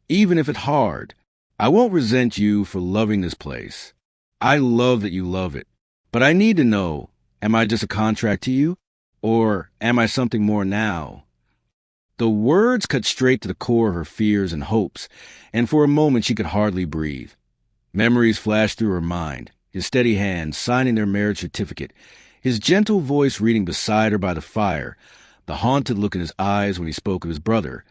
even if it's hard. I won't resent you for loving this place. I love that you love it. But I need to know, am I just a contract to you? Or am I something more now?" The words cut straight to the core of her fears and hopes, and for a moment she could hardly breathe. Memories flashed through her mind, his steady hand signing their marriage certificate, his gentle voice reading beside her by the fire, the haunted look in his eyes when he spoke of his brother,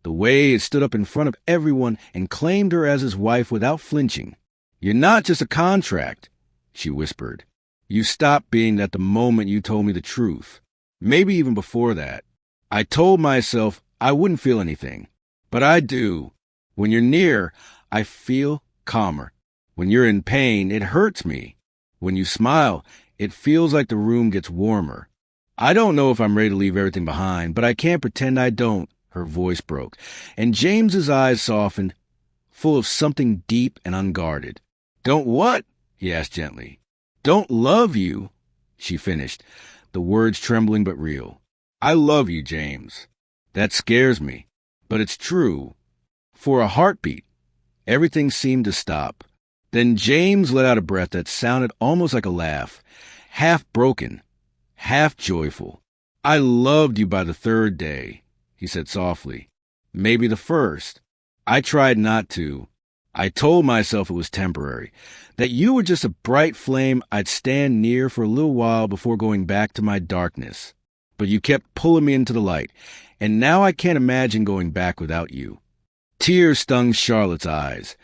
the way he stood up in front of everyone and claimed her as his wife without flinching. "You're not just a contract," she whispered. "You stopped being that the moment you told me the truth. Maybe even before that. I told myself I wouldn't feel anything. But I do. When you're near, I feel calmer. When you're in pain, it hurts me. When you smile, it feels like the room gets warmer. I don't know if I'm ready to leave everything behind, but I can't pretend I don't." Her voice broke, and James's eyes softened, full of something deep and unguarded. "Don't what?" he asked gently. "Don't love you," she finished, the words trembling but real. "I love you, James. That scares me, but it's true." For a heartbeat, everything seemed to stop. Then James let out a breath that sounded almost like a laugh, half broken, half joyful. "I loved you by the third day," he said softly. "Maybe the first. I tried not to. I told myself it was temporary, that you were just a bright flame I'd stand near for a little while before going back to my darkness. But you kept pulling me into the light, and now I can't imagine going back without you." Tears stung Charlotte's eyes,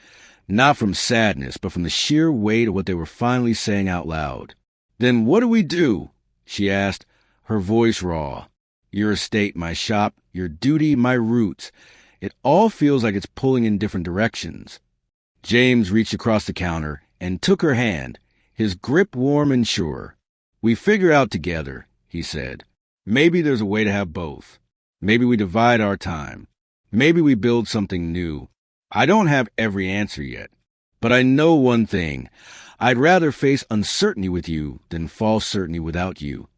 not from sadness, but from the sheer weight of what they were finally saying out loud. "Then what do we do?" she asked, her voice raw. "Your estate, my shop, your duty, my roots. It all feels like it's pulling in different directions." James reached across the counter and took her hand, his grip warm and sure. "We figure out together," he said. "Maybe there's a way to have both. Maybe we divide our time. Maybe we build something new. I don't have every answer yet, but I know one thing. I'd rather face uncertainty with you than false certainty without you."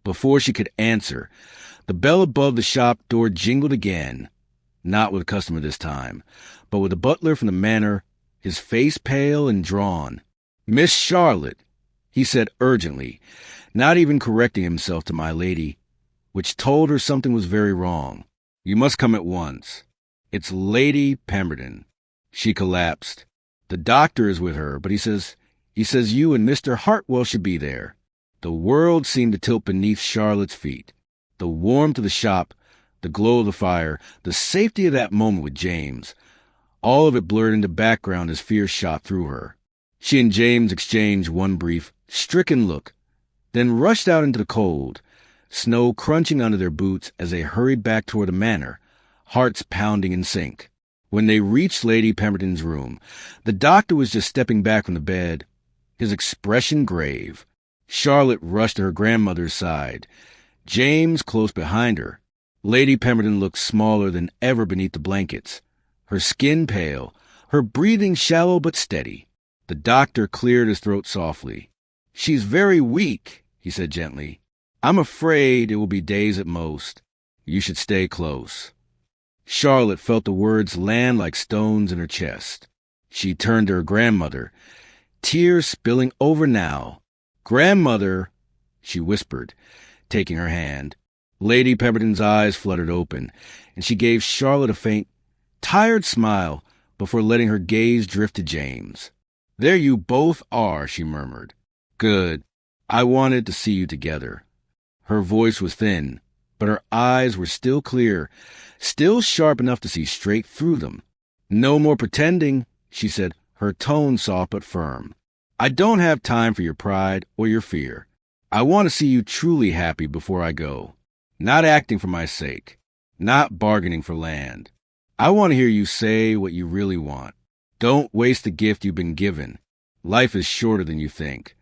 Before she could answer, the bell above the shop door jingled again, not with a customer this time, but with a butler from the manor, his face pale and drawn. "Miss Charlotte," he said urgently, not even correcting himself to "my lady," which told her something was very wrong. "You must come at once. It's Lady Pemberton." She collapsed. "The doctor is with her, but he says you and Mr. Hartwell should be there." The world seemed to tilt beneath Charlotte's feet. The warmth of the shop, the glow of the fire, the safety of that moment with James, all of it blurred into background as fear shot through her. She and James exchanged one brief, stricken look, then rushed out into the cold, snow crunching under their boots as they hurried back toward the manor, hearts pounding in sync. When they reached Lady Pemberton's room, the doctor was just stepping back from the bed, his expression grave. Charlotte rushed to her grandmother's side, James close behind her. Lady Pemberton looked smaller than ever beneath the blankets, her skin pale, her breathing shallow but steady. The doctor cleared his throat softly. "She's very weak," he said gently. "I'm afraid it will be days at most. You should stay close." Charlotte felt the words land like stones in her chest. She turned to her grandmother, tears spilling over now. "Grandmother," she whispered, taking her hand. Lady Pemberton's eyes fluttered open, and she gave Charlotte a faint, tired smile before letting her gaze drift to James. "There you both are," she murmured. "Good. I wanted to see you together." Her voice was thin, but her eyes were still clear, still sharp enough to see straight through them. "No more pretending," she said, her tone soft but firm. "I don't have time for your pride or your fear. I want to see you truly happy before I go. Not acting for my sake, not bargaining for land. I want to hear you say what you really want. Don't waste the gift you've been given. Life is shorter than you think."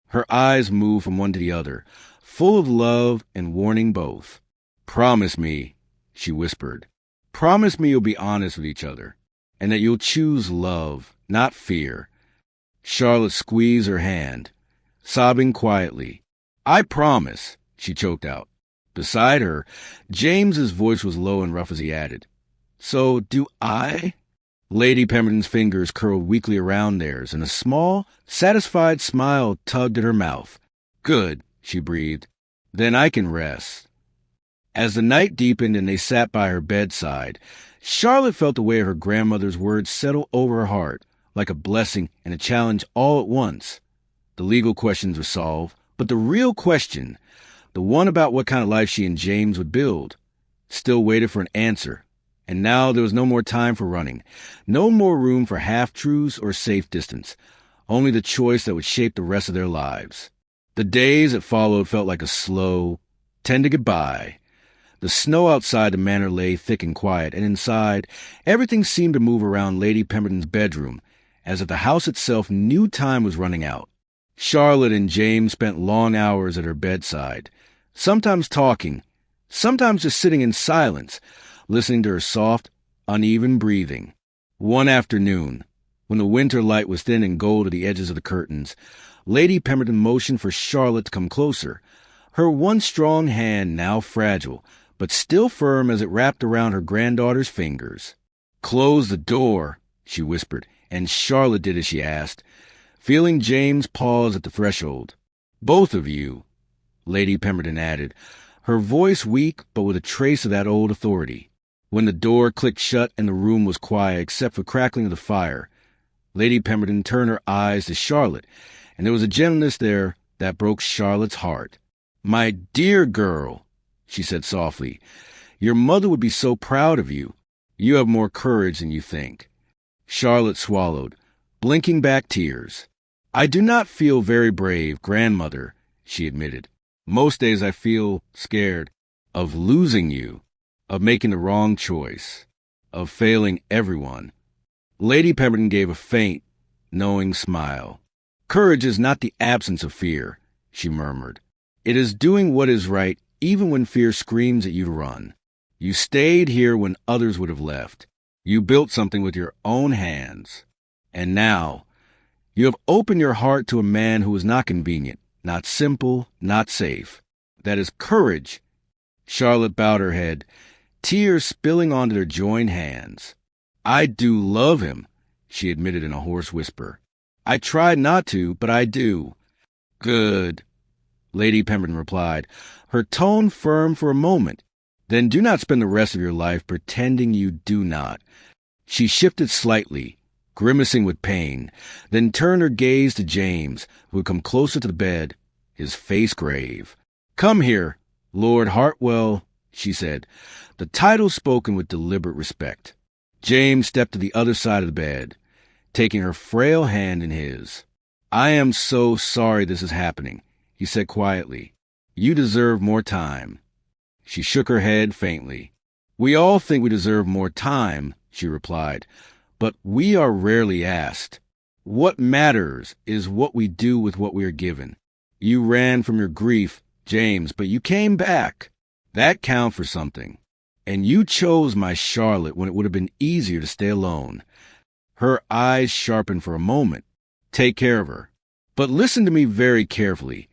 Her eyes moved from one to the other, full of love and warning both. "Promise me," she whispered. "Promise me you'll be honest with each other, and that you'll choose love, not fear." Charlotte squeezed her hand, sobbing quietly. "I promise," she choked out. Beside her, James's voice was low and rough as he added, "So do I?" Lady Pemberton's fingers curled weakly around theirs, and a small, satisfied smile tugged at her mouth. "Good," she breathed. "Then I can rest." As the night deepened and they sat by her bedside, Charlotte felt the weight of her grandmother's words settle over her heart, like a blessing and a challenge all at once. The legal questions were solved, but the real question, the one about what kind of life she and James would build, still waited for an answer. And now there was no more time for running, no more room for half-truths or safe distance, only the choice that would shape the rest of their lives. The days that followed felt like a slow, tender goodbye. The snow outside the manor lay thick and quiet, and inside, everything seemed to move around Lady Pemberton's bedroom, as if the house itself knew time was running out. Charlotte and James spent long hours at her bedside, sometimes talking, sometimes just sitting in silence, listening to her soft, uneven breathing. One afternoon, when the winter light was thin and gold at the edges of the curtains, Lady Pemberton motioned for Charlotte to come closer, her one strong hand now fragile, but still firm as it wrapped around her granddaughter's fingers. "Close the door," she whispered, and Charlotte did as she asked, feeling James pause at the threshold. "Both of you," Lady Pemberton added, her voice weak but with a trace of that old authority. When the door clicked shut and the room was quiet except for crackling of the fire, Lady Pemberton turned her eyes to Charlotte, and there was a gentleness there that broke Charlotte's heart. "My dear girl," she said softly, "your mother would be so proud of you. You have more courage than you think." Charlotte swallowed, blinking back tears. "I do not feel very brave, grandmother," she admitted. "Most days I feel scared of losing you, of making the wrong choice, of failing everyone." Lady Pemberton gave a faint, knowing smile. "Courage is not the absence of fear," she murmured. "It is doing what is right even when fear screams at you to run. You stayed here when others would have left. You built something with your own hands. And now, you have opened your heart to a man who is not convenient, not simple, not safe. That is courage." Charlotte bowed her head, tears spilling onto their joined hands. "I do love him," she admitted in a hoarse whisper. "I tried not to, but I do." "Good," Lady Pemberton replied, her tone firm for a moment. "Then do not spend the rest of your life pretending you do not." She shifted slightly, grimacing with pain, then turned her gaze to James, who had come closer to the bed, his face grave. "Come here, Lord Hartwell," she said, the title spoken with deliberate respect. James stepped to the other side of the bed, taking her frail hand in his. "I am so sorry this is happening," he said quietly. "You deserve more time." She shook her head faintly. "We all think we deserve more time," she replied, "but we are rarely asked. What matters is what we do with what we are given. You ran from your grief, James, but you came back. That counts for something. And you chose my Charlotte when it would have been easier to stay alone." Her eyes sharpened for a moment. "Take care of her. But listen to me very carefully.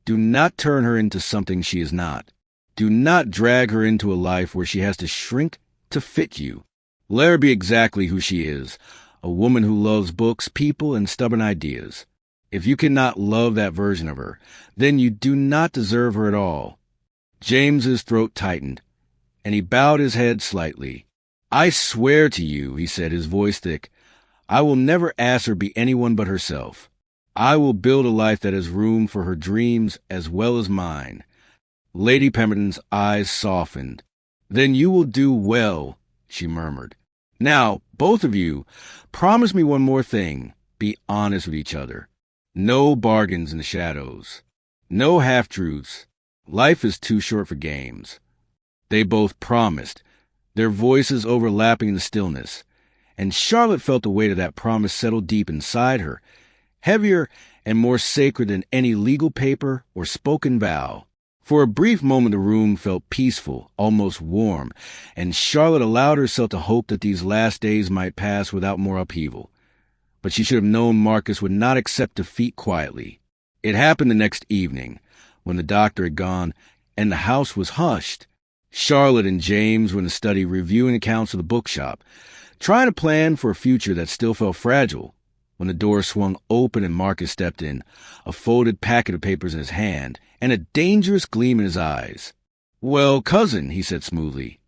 Do not turn her into something she is not. Do not drag her into a life where she has to shrink to fit you. Let her be exactly who she is, a woman who loves books, people, and stubborn ideas. If you cannot love that version of her, then you do not deserve her at all." James's throat tightened, and he bowed his head slightly. "I swear to you," he said, his voice thick, "I will never ask her be anyone but herself. I will build a life that has room for her dreams as well as mine." Lady Pemberton's eyes softened. "Then you will do well," she murmured. "Now, both of you, promise me one more thing. Be honest with each other. No bargains in the shadows. No half-truths. Life is too short for games." They both promised, their voices overlapping in the stillness, and Charlotte felt the weight of that promise settle deep inside her, heavier and more sacred than any legal paper or spoken vow. For a brief moment the room felt peaceful, almost warm, and Charlotte allowed herself to hope that these last days might pass without more upheaval. But she should have known Marcus would not accept defeat quietly. It happened the next evening, when the doctor had gone and the house was hushed. Charlotte and James were in the study reviewing accounts of the bookshop, trying to plan for a future that still felt fragile, when the door swung open and Marcus stepped in, a folded packet of papers in his hand and a dangerous gleam in his eyes. "Well, cousin," he said smoothly,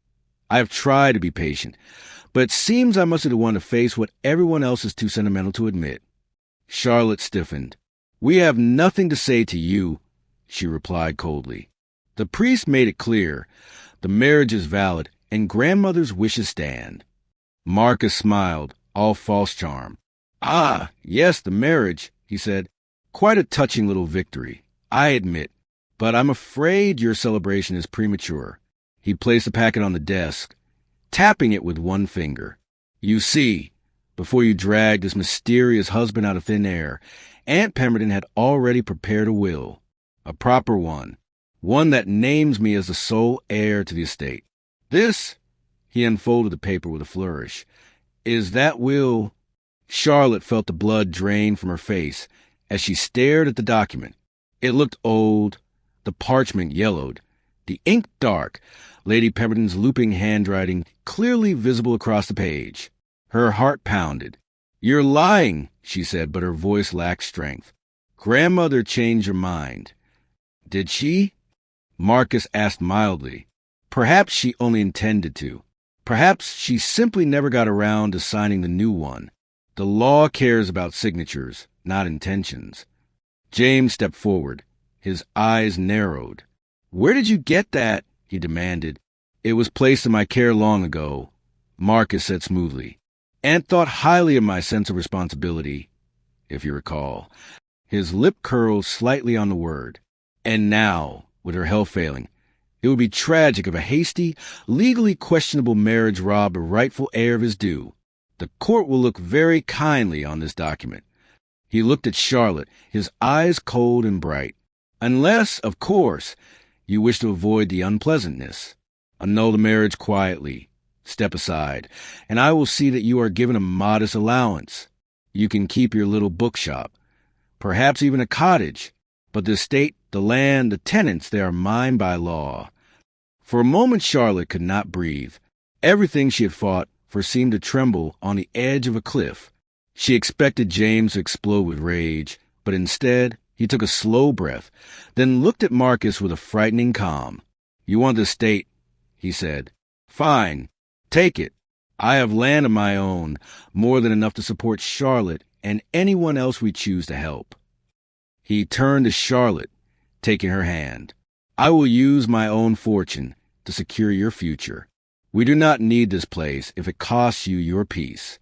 "I have tried to be patient, but it seems I must be the one to face what everyone else is too sentimental to admit." Charlotte stiffened. "We have nothing to say to you," she replied coldly. "The priest made it clear. The marriage is valid, and grandmother's wishes stand." Marcus smiled, all false charm. "Ah, yes, the marriage," he said. "Quite a touching little victory, I admit. But I'm afraid your celebration is premature." He placed the packet on the desk, tapping it with one finger. "You see, before you dragged this mysterious husband out of thin air, Aunt Pemberton had already prepared a will. A proper one. One that names me as the sole heir to the estate. This," he unfolded the paper with a flourish, "is that will." Charlotte felt the blood drain from her face as she stared at the document. It looked old, the parchment yellowed, the ink dark, Lady Pemberton's looping handwriting clearly visible across the page. Her heart pounded. "You're lying," she said, but her voice lacked strength. "Grandmother changed her mind." "Did she?" Marcus asked mildly. "Perhaps she only intended to. Perhaps she simply never got around to signing the new one. The law cares about signatures, not intentions." James stepped forward. His eyes narrowed. "Where did you get that?" he demanded. "It was placed in my care long ago," Marcus said smoothly. "Aunt thought highly of my sense of responsibility, if you recall." His lip curled slightly on the word. "And now, with her health failing, it would be tragic if a hasty, legally questionable marriage robbed a rightful heir of his due. The court will look very kindly on this document." He looked at Charlotte, his eyes cold and bright. "Unless, of course, you wish to avoid the unpleasantness. Annul the marriage quietly. Step aside, and I will see that you are given a modest allowance. You can keep your little bookshop, perhaps even a cottage, but the estate, the land, the tenants, they are mine by law." For a moment Charlotte could not breathe. Everything she had fought for seemed to tremble on the edge of a cliff. She expected James to explode with rage, but instead he took a slow breath, then looked at Marcus with a frightening calm. "You want the estate," he said. "Fine. Take it. I have land of my own, more than enough to support Charlotte and anyone else we choose to help." He turned to Charlotte, taking her hand. "I will use my own fortune to secure your future. We do not need this place if it costs you your peace."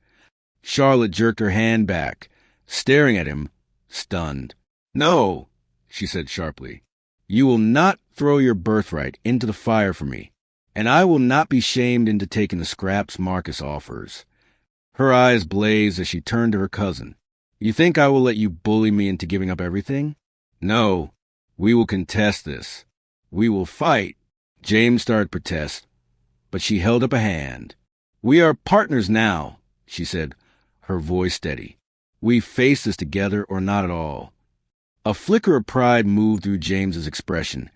Charlotte jerked her hand back, staring at him, stunned. "No," she said sharply. "You will not throw your birthright into the fire for me. and I will not be shamed into taking the scraps Marcus offers." Her eyes blazed as she turned to her cousin. "You think I will let you bully me into giving up everything? No, we will contest this. We will fight." James started to protest, but she held up a hand. "We are partners now," she said, her voice steady. "We face this together or not at all." A flicker of pride moved through James's expression,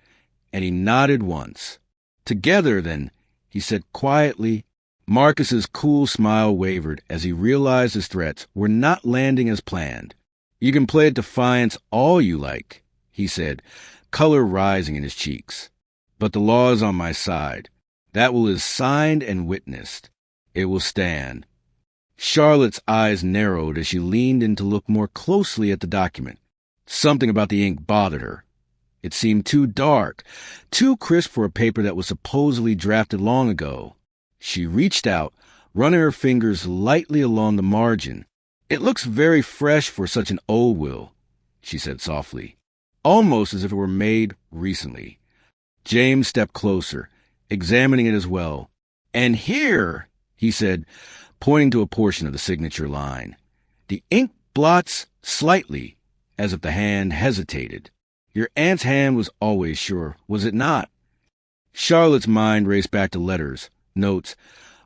and he nodded once. "Together, then," he said quietly. Marcus's cool smile wavered as he realized his threats were not landing as planned. "You can play at defiance all you like," he said, color rising in his cheeks. "But the law is on my side. That will is signed and witnessed. It will stand." Charlotte's eyes narrowed as she leaned in to look more closely at the document. Something about the ink bothered her. It seemed too dark, too crisp for a paper that was supposedly drafted long ago. She reached out, running her fingers lightly along the margin. "It looks very fresh for such an old will," she said softly, almost as if it were made recently. James stepped closer, examining it as well. "And here," he said, pointing to a portion of the signature line, "the ink blots slightly, as if the hand hesitated. Your aunt's hand was always sure, was it not?" Charlotte's mind raced back to letters, notes,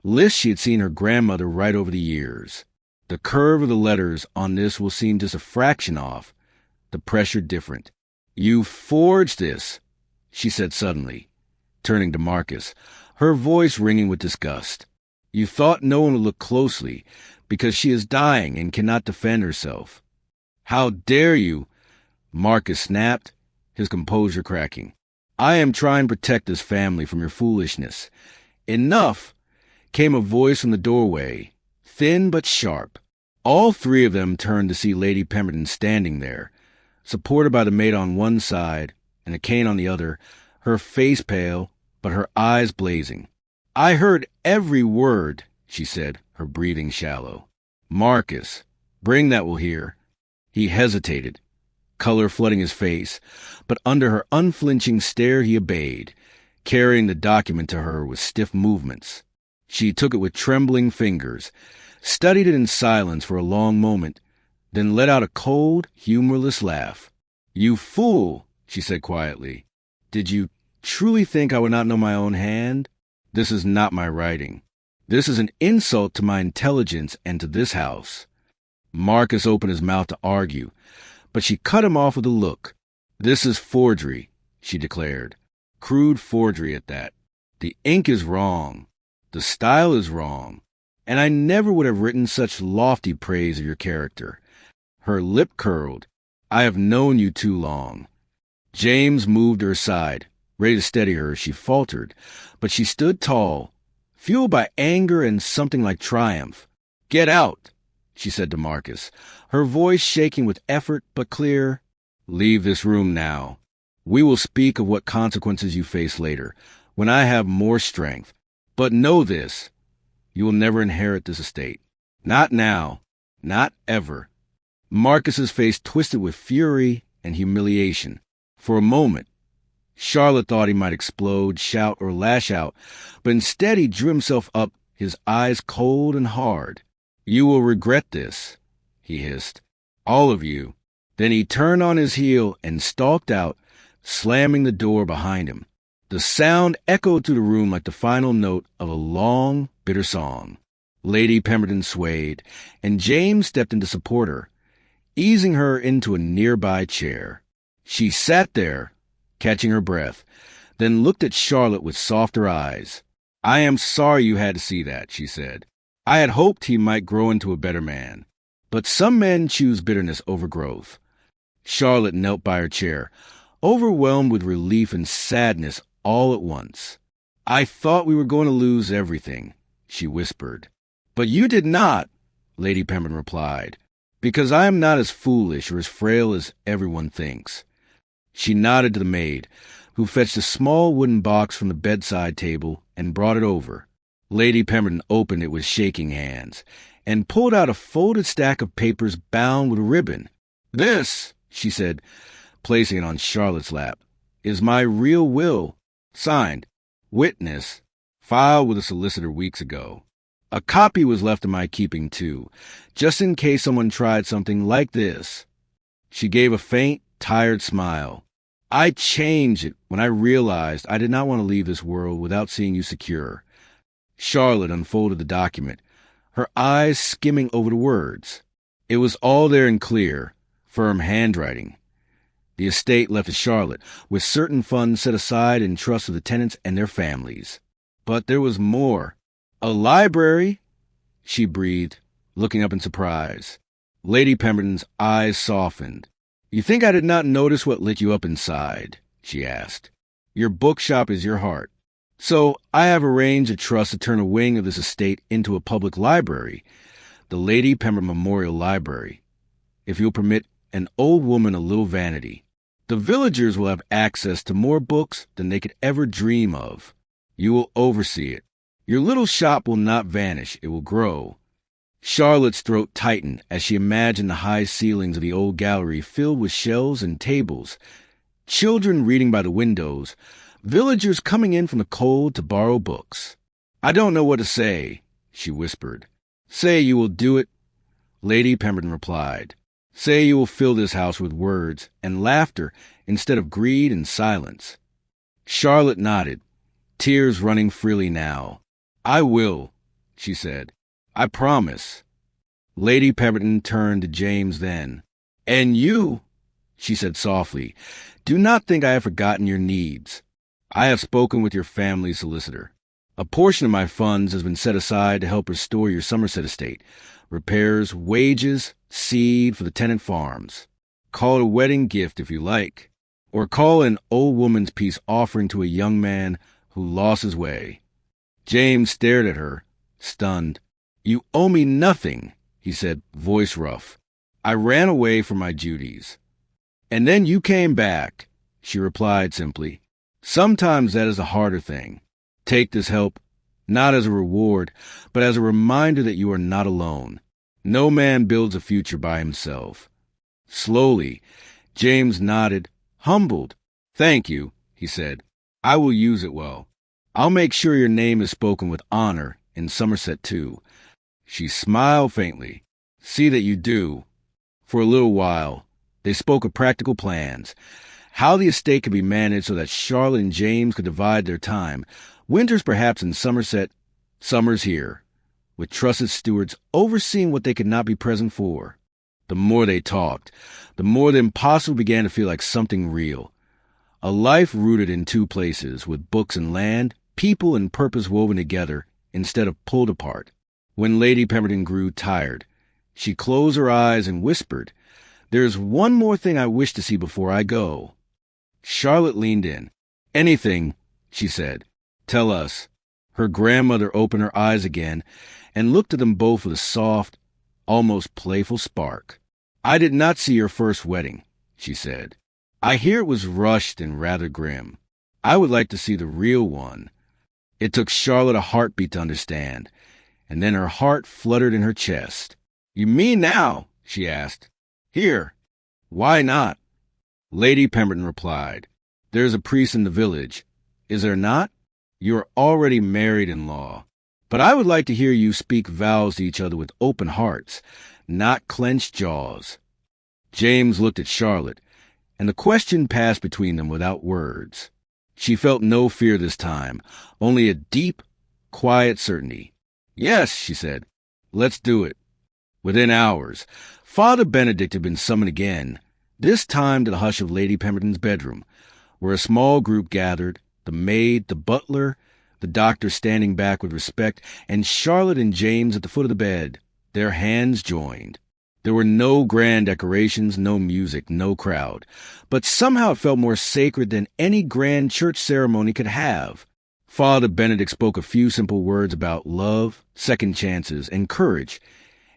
lists she had seen her grandmother write over the years. The curve of the letters on this will seem just a fraction off, the pressure different. "You forged this," she said suddenly, turning to Marcus, her voice ringing with disgust. "You thought no one would look closely, because she is dying and cannot defend herself." "How dare you?" Marcus snapped, his composure cracking. "I am trying to protect this family from your foolishness." "Enough!" came a voice from the doorway, thin but sharp. All three of them turned to see Lady Pemberton standing there, supported by the maid on one side and a cane on the other, her face pale, but her eyes blazing. "I heard every word," she said, her breathing shallow. "Marcus, bring that will hear." He hesitated, color flooding his face, but under her unflinching stare he obeyed, carrying the document to her with stiff movements. She took it with trembling fingers, studied it in silence for a long moment, then let out a cold, humorless laugh. "You fool," she said quietly. "Did you truly think I would not know my own hand? This is not my writing. This is an insult to my intelligence and to this house." Marcus opened his mouth to argue, but she cut him off with a look. "This is forgery," she declared. "Crude forgery at that. The ink is wrong. The style is wrong. And I never would have written such lofty praise of your character." Her lip curled. "I have known you too long." James moved to her side, ready to steady her as she faltered, but she stood tall, fueled by anger and something like triumph. "Get out," she said to Marcus, her voice shaking with effort but clear. "Leave this room now. We will speak of what consequences you face later, when I have more strength. But know this, you will never inherit this estate. Not now. Not ever." Marcus's face twisted with fury and humiliation. For a moment, Charlotte thought he might explode, shout, or lash out, but instead he drew himself up, his eyes cold and hard. "You will regret this," he hissed. "All of you." Then he turned on his heel and stalked out, slamming the door behind him. The sound echoed through the room like the final note of a long, bitter song. Lady Pemberton swayed, and James stepped in to support her, easing her into a nearby chair. She sat there, catching her breath, then looked at Charlotte with softer eyes. "I am sorry you had to see that," she said. "I had hoped he might grow into a better man. But some men choose bitterness over growth." Charlotte knelt by her chair, overwhelmed with relief and sadness all at once. "I thought we were going to lose everything," she whispered. "But you did not," Lady Pemberton replied, "because I am not as foolish or as frail as everyone thinks." She nodded to the maid, who fetched a small wooden box from the bedside table and brought it over. Lady Pemberton opened it with shaking hands and pulled out a folded stack of papers bound with ribbon. "This," she said, placing it on Charlotte's lap, "is my real will. Signed, witness, Filed with a solicitor weeks ago. A copy was left in my keeping, too, just in case someone tried something like this. She gave a faint, tired smile. I changed it when I realized I did not want to leave this world without seeing you secure. Charlotte unfolded the document, her eyes skimming over the words. It was all there in clear, firm handwriting. The estate left to Charlotte, with certain funds set aside in trust of the tenants and their families. But there was more. A library? She breathed, looking up in surprise. Lady Pemberton's eyes softened. You think I did not notice what lit you up inside? She asked. Your bookshop is your heart. So I have arranged a trust to turn a wing of this estate into a public library, the Lady Pemberton Memorial Library. If you'll permit an old woman a little vanity, the villagers will have access to more books than they could ever dream of. You will oversee it. Your little shop will not vanish, it will grow. Charlotte's throat tightened as she imagined the high ceilings of the old gallery filled with shelves and tables, children reading by the windows, villagers coming in from the cold to borrow books. I don't know what to say, she whispered. Say you will do it, Lady Pemberton replied. Say you will fill this house with words and laughter instead of greed and silence. Charlotte nodded, tears running freely now. I will, she said. I promise. Lady Pemberton turned to James then. And you, she said softly, do not think I have forgotten your needs. I have spoken with your family's solicitor. A portion of my funds has been set aside to help restore your Somerset estate. Repairs, wages, seed for the tenant farms. Call it a wedding gift if you like. Or call it an old woman's peace offering to a young man who lost his way. James stared at her, stunned. You owe me nothing, he said, voice rough. I ran away from my duties. And then you came back, she replied simply. Sometimes that is the harder thing. Take this help, not as a reward, but as a reminder that you are not alone. No man builds a future by himself. Slowly, James nodded, humbled. Thank you, he said. I will use it well. I'll make sure your name is spoken with honor in Somerset, too. She smiled faintly. See that you do. For a little while, they spoke of practical plans, how the estate could be managed so that Charlotte and James could divide their time, winters perhaps in Somerset, summers here, with trusted stewards overseeing what they could not be present for. The more they talked, the more the impossible began to feel like something real. A life rooted in two places, with books and land, people and purpose woven together instead of pulled apart. When Lady Pemberton grew tired, she closed her eyes and whispered, There's one more thing I wish to see before I go. Charlotte leaned in. Anything, she said. Tell us. Her grandmother opened her eyes again and looked at them both with a soft, almost playful spark. I did not see your first wedding, she said. I hear it was rushed and rather grim. I would like to see the real one. It took Charlotte a heartbeat to understand, and then her heart fluttered in her chest. You mean now? She asked. Here. Why not? Lady Pemberton replied. There's a priest in the village. Is there not? You are already married in law. But I would like to hear you speak vows to each other with open hearts, not clenched jaws. James looked at Charlotte, and the question passed between them without words. She felt no fear this time, only a deep, quiet certainty. Yes, she said. Let's do it. Within hours, Father Benedict had been summoned again, this time to the hush of Lady Pemberton's bedroom, where a small group gathered, the maid, the butler, the doctor standing back with respect, and Charlotte and James at the foot of the bed, their hands joined. There were no grand decorations, no music, no crowd, but somehow it felt more sacred than any grand church ceremony could have. Father Benedict spoke a few simple words about love, second chances, and courage,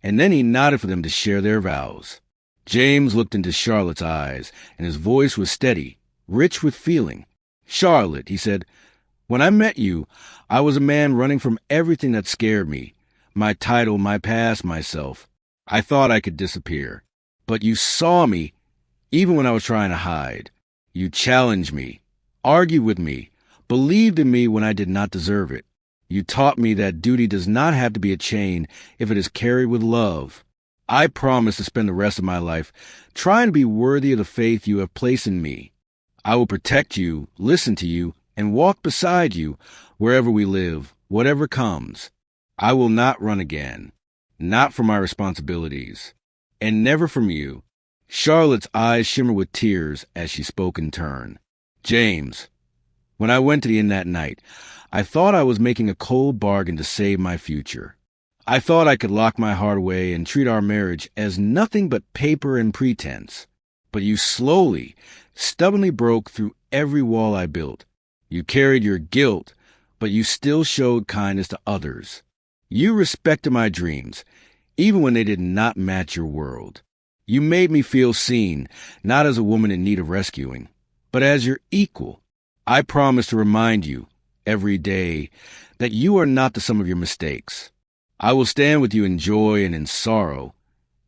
and then he nodded for them to share their vows. James looked into Charlotte's eyes, and his voice was steady, rich with feeling. Charlotte, he said, when I met you, I was a man running from everything that scared me, my title, my past, myself. I thought I could disappear. But you saw me, even when I was trying to hide. You challenged me, argued with me, believed in me when I did not deserve it. You taught me that duty does not have to be a chain if it is carried with love. I promise to spend the rest of my life trying to be worthy of the faith you have placed in me. I will protect you, listen to you, and walk beside you wherever we live, whatever comes. I will not run again, not from my responsibilities, and never from you. Charlotte's eyes shimmered with tears as she spoke in turn. James, when I went to the inn that night, I thought I was making a cold bargain to save my future. I thought I could lock my heart away and treat our marriage as nothing but paper and pretense. But you slowly, stubbornly broke through every wall I built. You carried your guilt, but you still showed kindness to others. You respected my dreams, even when they did not match your world. You made me feel seen, not as a woman in need of rescuing, but as your equal. I promise to remind you, every day, that you are not the sum of your mistakes. I will stand with you in joy and in sorrow,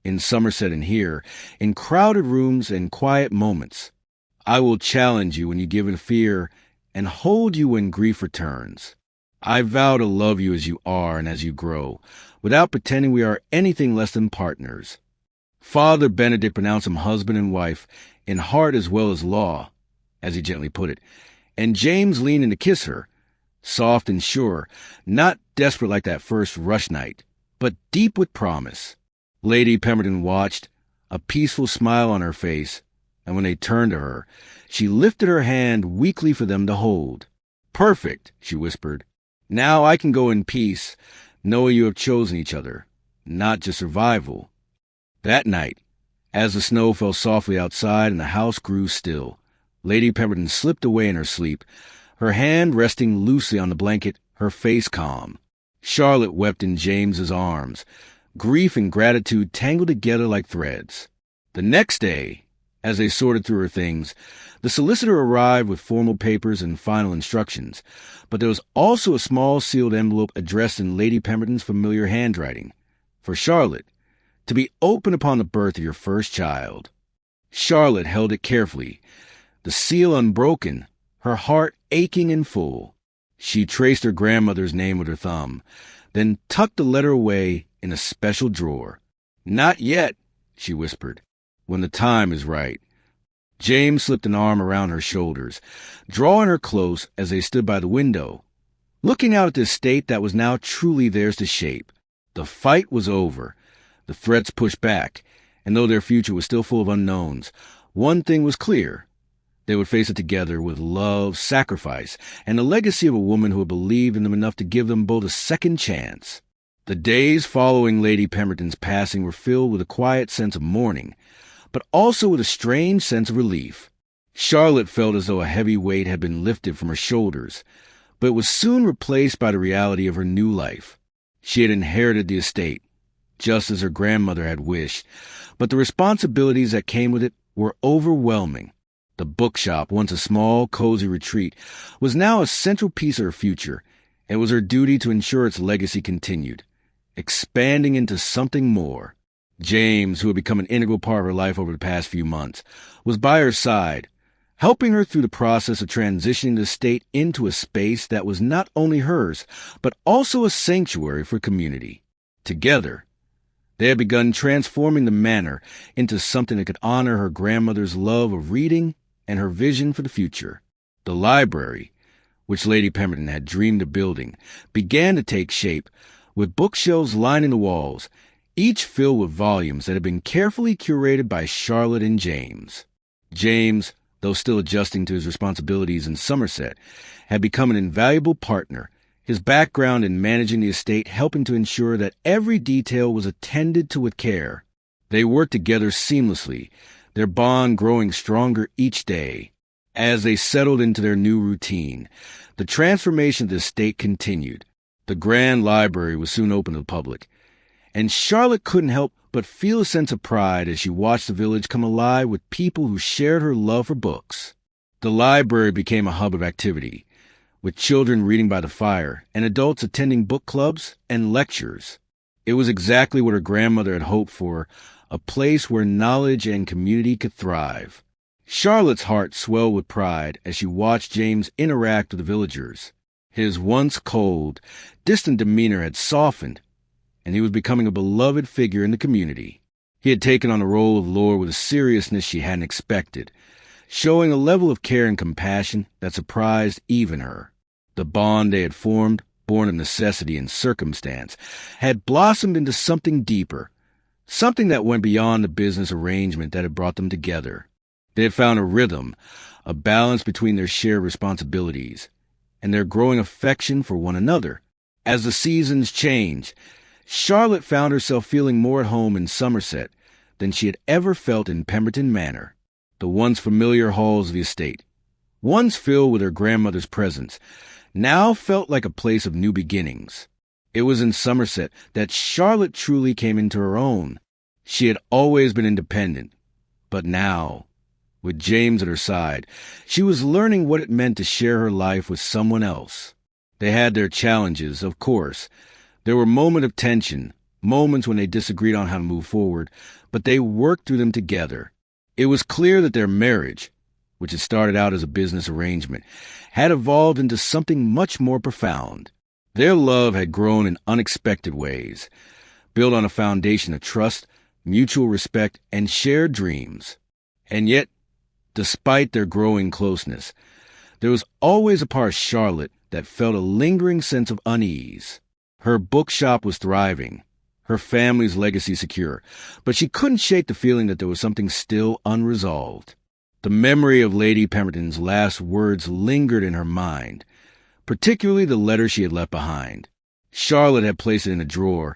in Somerset and here, in crowded rooms and quiet moments. I will challenge you when you give in fear and hold you when grief returns. I vow to love you as you are and as you grow, without pretending we are anything less than partners. Father Benedict pronounced them husband and wife, in heart as well as law, as he gently put it, and James leaned in to kiss her, soft and sure, not desperate like that first rush night, but deep with promise. Lady Pemberton watched, a peaceful smile on her face, and when they turned to her, she lifted her hand weakly for them to hold. Perfect, she whispered. Now I can go in peace, knowing you have chosen each other, not just survival. That night, as the snow fell softly outside and the house grew still, Lady Pemberton slipped away in her sleep, her hand resting loosely on the blanket, her face calm. Charlotte wept in James's arms. Grief and gratitude tangled together like threads. The next day, as they sorted through her things, the solicitor arrived with formal papers and final instructions, but there was also a small sealed envelope addressed in Lady Pemberton's familiar handwriting. For Charlotte, to be open upon the birth of your first child. Charlotte held it carefully, the seal unbroken, her heart aching and full. She traced her grandmother's name with her thumb, then tucked the letter away in a special drawer. Not yet, she whispered. When the time is right. James slipped an arm around her shoulders, drawing her close as they stood by the window, looking out at the estate that was now truly theirs to shape. The fight was over, the threats pushed back, and though their future was still full of unknowns, one thing was clear. They would face it together with love, sacrifice, and the legacy of a woman who had believed in them enough to give them both a second chance. The days following Lady Pemberton's passing were filled with a quiet sense of mourning, but also with a strange sense of relief. Charlotte felt as though a heavy weight had been lifted from her shoulders, but it was soon replaced by the reality of her new life. She had inherited the estate, just as her grandmother had wished, but the responsibilities that came with it were overwhelming. The bookshop, once a small, cozy retreat, was now a central piece of her future. It was her duty to ensure its legacy continued, expanding into something more. James, who had become an integral part of her life over the past few months, was by her side, helping her through the process of transitioning the estate into a space that was not only hers, but also a sanctuary for community. Together, they had begun transforming the manor into something that could honor her grandmother's love of reading and her vision for the future. The library, which Lady Pemberton had dreamed of building, began to take shape, with bookshelves lining the walls, each filled with volumes that had been carefully curated by Charlotte and James. James, though still adjusting to his responsibilities in Somerset, had become an invaluable partner, his background in managing the estate helping to ensure that every detail was attended to with care. They worked together seamlessly, their bond growing stronger each day. As they settled into their new routine, the transformation of the estate continued. The grand library was soon open to the public, and Charlotte couldn't help but feel a sense of pride as she watched the village come alive with people who shared her love for books. The library became a hub of activity, with children reading by the fire and adults attending book clubs and lectures. It was exactly what her grandmother had hoped for, a place where knowledge and community could thrive. Charlotte's heart swelled with pride as she watched James interact with the villagers. His once cold, distant demeanor had softened, and he was becoming a beloved figure in the community. He had taken on the role of lord with a seriousness she hadn't expected, showing a level of care and compassion that surprised even her. The bond they had formed, born of necessity and circumstance, had blossomed into something deeper, something that went beyond the business arrangement that had brought them together. They had found a rhythm, a balance between their shared responsibilities and their growing affection for one another. As the seasons changed, Charlotte found herself feeling more at home in Somerset than she had ever felt in Pemberton Manor. The once familiar halls of the estate, once filled with her grandmother's presence, now felt like a place of new beginnings. It was in Somerset that Charlotte truly came into her own. She had always been independent, but now, with James at her side, she was learning what it meant to share her life with someone else. They had their challenges, of course. There were moments of tension, moments when they disagreed on how to move forward, but they worked through them together. It was clear that their marriage, which had started out as a business arrangement, had evolved into something much more profound. Their love had grown in unexpected ways, built on a foundation of trust, mutual respect, and shared dreams. And yet, despite their growing closeness, there was always a part of Charlotte that felt a lingering sense of unease. Her bookshop was thriving, her family's legacy secure, but she couldn't shake the feeling that there was something still unresolved. The memory of Lady Pemberton's last words lingered in her mind, particularly the letter she had left behind. Charlotte had placed it in a drawer,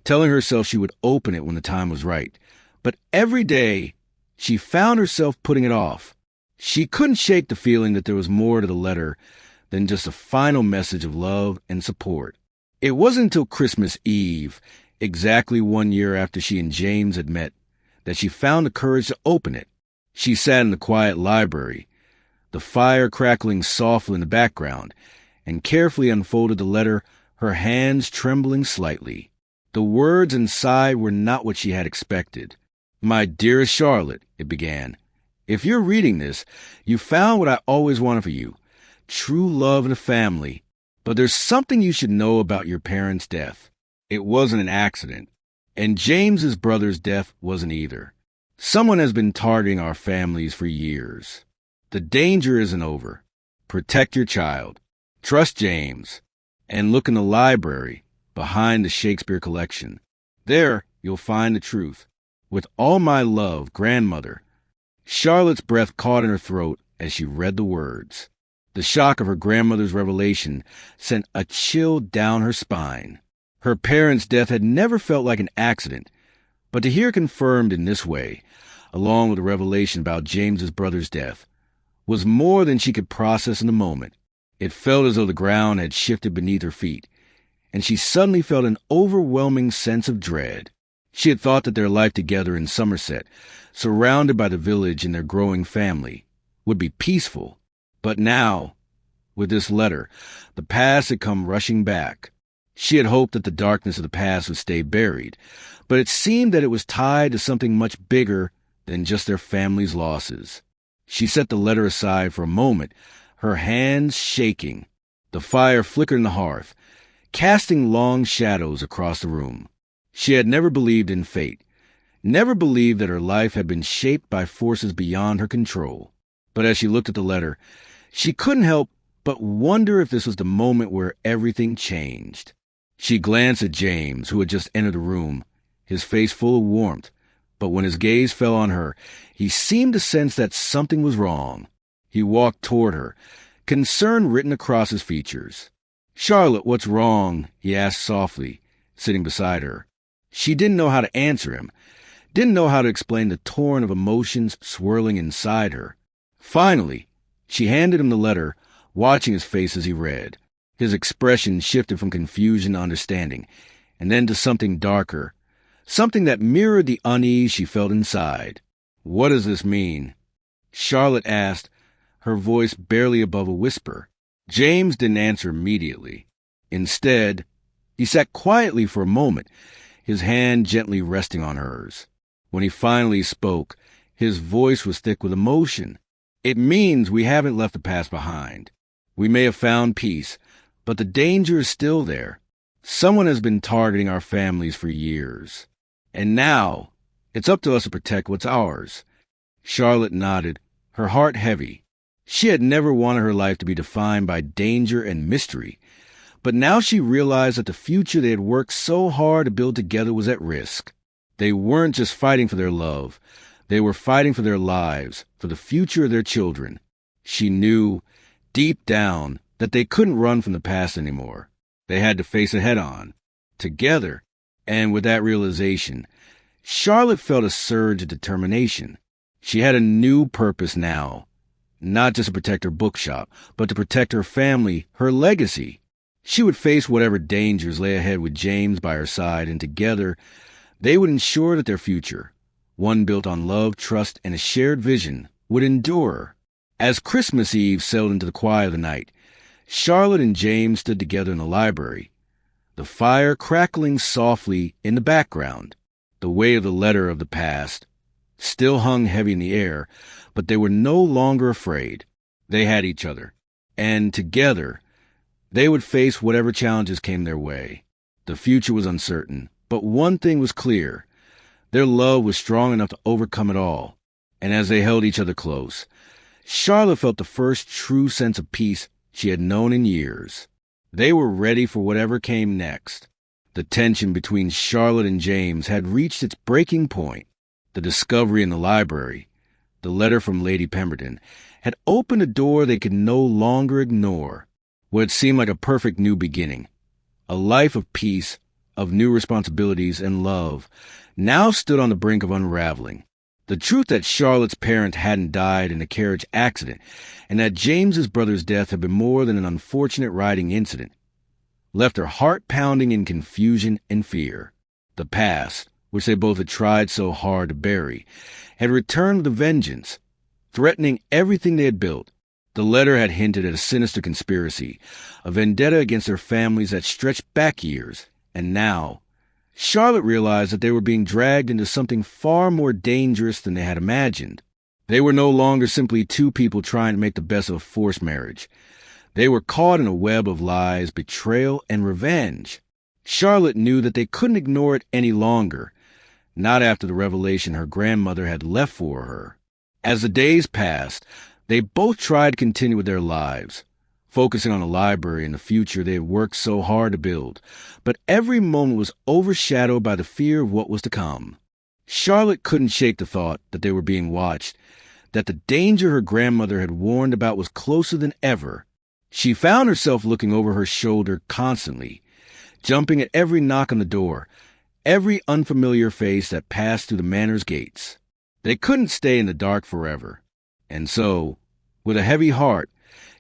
telling herself she would open it when the time was right. But every day, she found herself putting it off. She couldn't shake the feeling that there was more to the letter than just a final message of love and support. It wasn't until Christmas Eve, exactly 1 year after she and James had met, that she found the courage to open it. She sat in the quiet library, the fire crackling softly in the background, and carefully unfolded the letter, her hands trembling slightly. The words inside were not what she had expected. "My dearest Charlotte," it began, "if you're reading this, you found what I always wanted for you, true love and a family. But there's something you should know about your parents' death. It wasn't an accident, and James's brother's death wasn't either. Someone has been targeting our families for years. The danger isn't over. Protect your child. Trust James. And look in the library behind the Shakespeare collection. There you'll find the truth. With all my love, grandmother." Charlotte's breath caught in her throat as she read the words. The shock of her grandmother's revelation sent a chill down her spine. Her parents' death had never felt like an accident, but to hear confirmed in this way, along with the revelation about James's brother's death, was more than she could process in the moment. It felt as though the ground had shifted beneath her feet, and she suddenly felt an overwhelming sense of dread. She had thought that their life together in Somerset, surrounded by the village and their growing family, would be peaceful. But now, with this letter, the past had come rushing back. She had hoped that the darkness of the past would stay buried, but it seemed that it was tied to something much bigger than just their family's losses. She set the letter aside for a moment, her hands shaking. The fire flickered in the hearth, casting long shadows across the room. She had never believed in fate, never believed that her life had been shaped by forces beyond her control. But as she looked at the letter, she couldn't help but wonder if this was the moment where everything changed. She glanced at James, who had just entered the room, his face full of warmth, but when his gaze fell on her, he seemed to sense that something was wrong. He walked toward her, concern written across his features. "Charlotte, what's wrong?" he asked softly, sitting beside her. She didn't know how to answer him, didn't know how to explain the torrent of emotions swirling inside her. Finally, she handed him the letter, watching his face as he read. His expression shifted from confusion to understanding, and then to something darker, something that mirrored the unease she felt inside. "What does this mean?" Charlotte asked, her voice barely above a whisper. James didn't answer immediately. Instead, he sat quietly for a moment, his hand gently resting on hers. When he finally spoke, his voice was thick with emotion. "It means we haven't left the past behind. We may have found peace, but the danger is still there. Someone has been targeting our families for years. And now, it's up to us to protect what's ours." Charlotte nodded, her heart heavy. She had never wanted her life to be defined by danger and mystery, but now she realized that the future they had worked so hard to build together was at risk. They weren't just fighting for their love. They were fighting for their lives, for the future of their children. She knew, deep down, that they couldn't run from the past anymore. They had to face it head-on, together. And with that realization, Charlotte felt a surge of determination. She had a new purpose now, not just to protect her bookshop, but to protect her family, her legacy. She would face whatever dangers lay ahead with James by her side, and together, they would ensure that their future, one built on love, trust, and a shared vision, would endure. As Christmas Eve sailed into the quiet of the night, Charlotte and James stood together in the library, the fire crackling softly in the background. The weight of the letter of the past still hung heavy in the air, but they were no longer afraid. They had each other, and together, they would face whatever challenges came their way. The future was uncertain, but one thing was clear. Their love was strong enough to overcome it all. And as they held each other close, Charlotte felt the first true sense of peace she had known in years. They were ready for whatever came next. The tension between Charlotte and James had reached its breaking point. The discovery in the library, the letter from Lady Pemberton, had opened a door they could no longer ignore. What seemed like a perfect new beginning, a life of peace, of new responsibilities and love, now stood on the brink of unraveling. The truth that Charlotte's parent hadn't died in a carriage accident, and that James's brother's death had been more than an unfortunate riding incident, left her heart pounding in confusion and fear. The past, which they both had tried so hard to bury, had returned with a vengeance, threatening everything they had built. The letter had hinted at a sinister conspiracy, a vendetta against their families that stretched back years, and now, Charlotte realized that they were being dragged into something far more dangerous than they had imagined. They were no longer simply two people trying to make the best of a forced marriage. They were caught in a web of lies, betrayal, and revenge. Charlotte knew that they couldn't ignore it any longer, not after the revelation her grandmother had left for her. As the days passed, they both tried to continue with their lives, focusing on the library and the future they had worked so hard to build, but every moment was overshadowed by the fear of what was to come. Charlotte couldn't shake the thought that they were being watched, that the danger her grandmother had warned about was closer than ever. She found herself looking over her shoulder constantly, jumping at every knock on the door, every unfamiliar face that passed through the manor's gates. They couldn't stay in the dark forever. And so, with a heavy heart,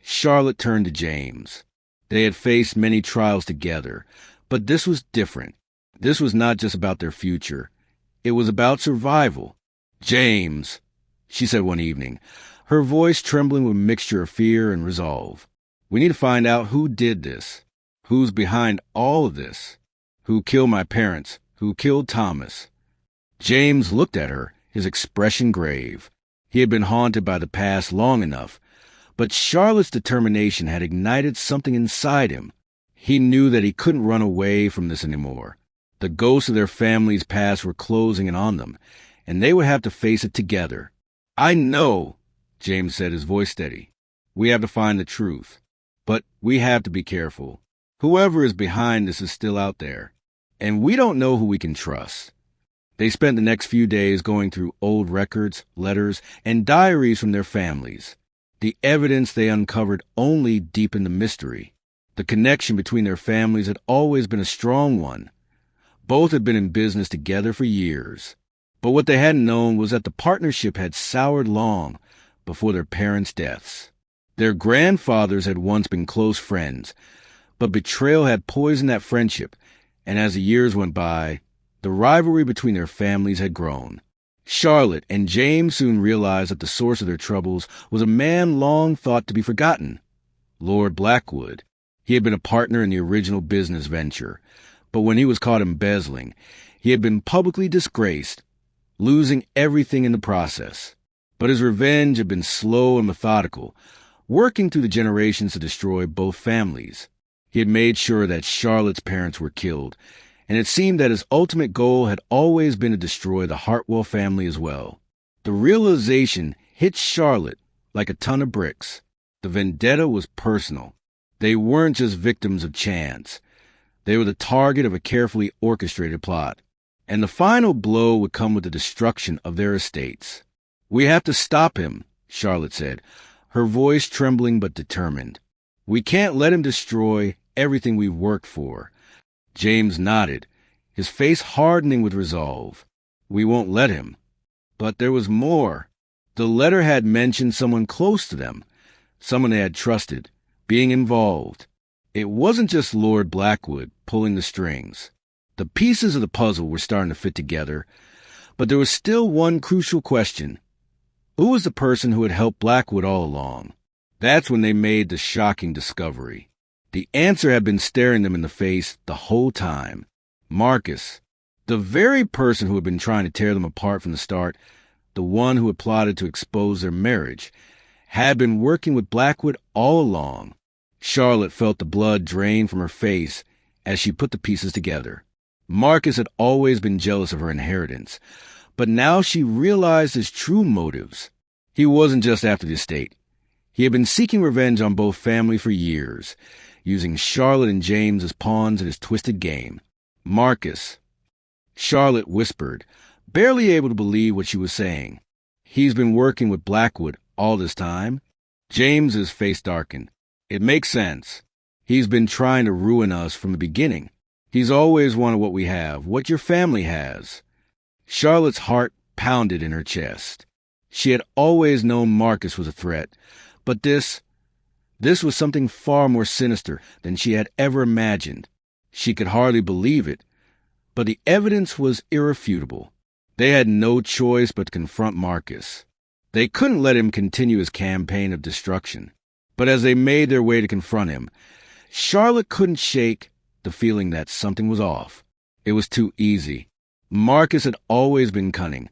Charlotte turned to James. They had faced many trials together, but this was different. This was not just about their future. It was about survival. "James," she said one evening, her voice trembling with a mixture of fear and resolve. "We need to find out who did this, who's behind all of this, who killed my parents, who killed Thomas." James looked at her, his expression grave. He had been haunted by the past long enough, but Charlotte's determination had ignited something inside him. He knew that he couldn't run away from this anymore. The ghosts of their family's past were closing in on them, and they would have to face it together. "I know," James said, his voice steady. "We have to find the truth. But we have to be careful. Whoever is behind this is still out there, and we don't know who we can trust." They spent the next few days going through old records, letters, and diaries from their families. The evidence they uncovered only deepened the mystery. The connection between their families had always been a strong one. Both had been in business together for years. But what they hadn't known was that the partnership had soured long before their parents' deaths. Their grandfathers had once been close friends, but betrayal had poisoned that friendship, and as the years went by, the rivalry between their families had grown. Charlotte and James soon realized that the source of their troubles was a man long thought to be forgotten, Lord Blackwood. He had been a partner in the original business venture, but when he was caught embezzling, he had been publicly disgraced, losing everything in the process. But his revenge had been slow and methodical, working through the generations to destroy both families. He had made sure that Charlotte's parents were killed, and it seemed that his ultimate goal had always been to destroy the Hartwell family as well. The realization hit Charlotte like a ton of bricks. The vendetta was personal. They weren't just victims of chance. They were the target of a carefully orchestrated plot. And the final blow would come with the destruction of their estates. "We have to stop him," Charlotte said, her voice trembling but determined. "We can't let him destroy everything we've worked for." James nodded, his face hardening with resolve. "We won't let him." But there was more. The letter had mentioned someone close to them, someone they had trusted, being involved. It wasn't just Lord Blackwood pulling the strings. The pieces of the puzzle were starting to fit together, but there was still one crucial question. Who was the person who had helped Blackwood all along? That's when they made the shocking discovery. The answer had been staring them in the face the whole time. Marcus, the very person who had been trying to tear them apart from the start, the one who had plotted to expose their marriage, had been working with Blackwood all along. Charlotte felt the blood drain from her face as she put the pieces together. Marcus had always been jealous of her inheritance, but now she realized his true motives. He wasn't just after the estate. He had been seeking revenge on both families for years, using Charlotte and James as pawns in his twisted game. "Marcus," Charlotte whispered, barely able to believe what she was saying. "He's been working with Blackwood all this time?" James's face darkened. "It makes sense. He's been trying to ruin us from the beginning. He's always wanted what we have, what your family has." Charlotte's heart pounded in her chest. She had always known Marcus was a threat, but this was something far more sinister than she had ever imagined. She could hardly believe it, but the evidence was irrefutable. They had no choice but to confront Marcus. They couldn't let him continue his campaign of destruction. But as they made their way to confront him, Charlotte couldn't shake the feeling that something was off. It was too easy. Marcus had always been cunning,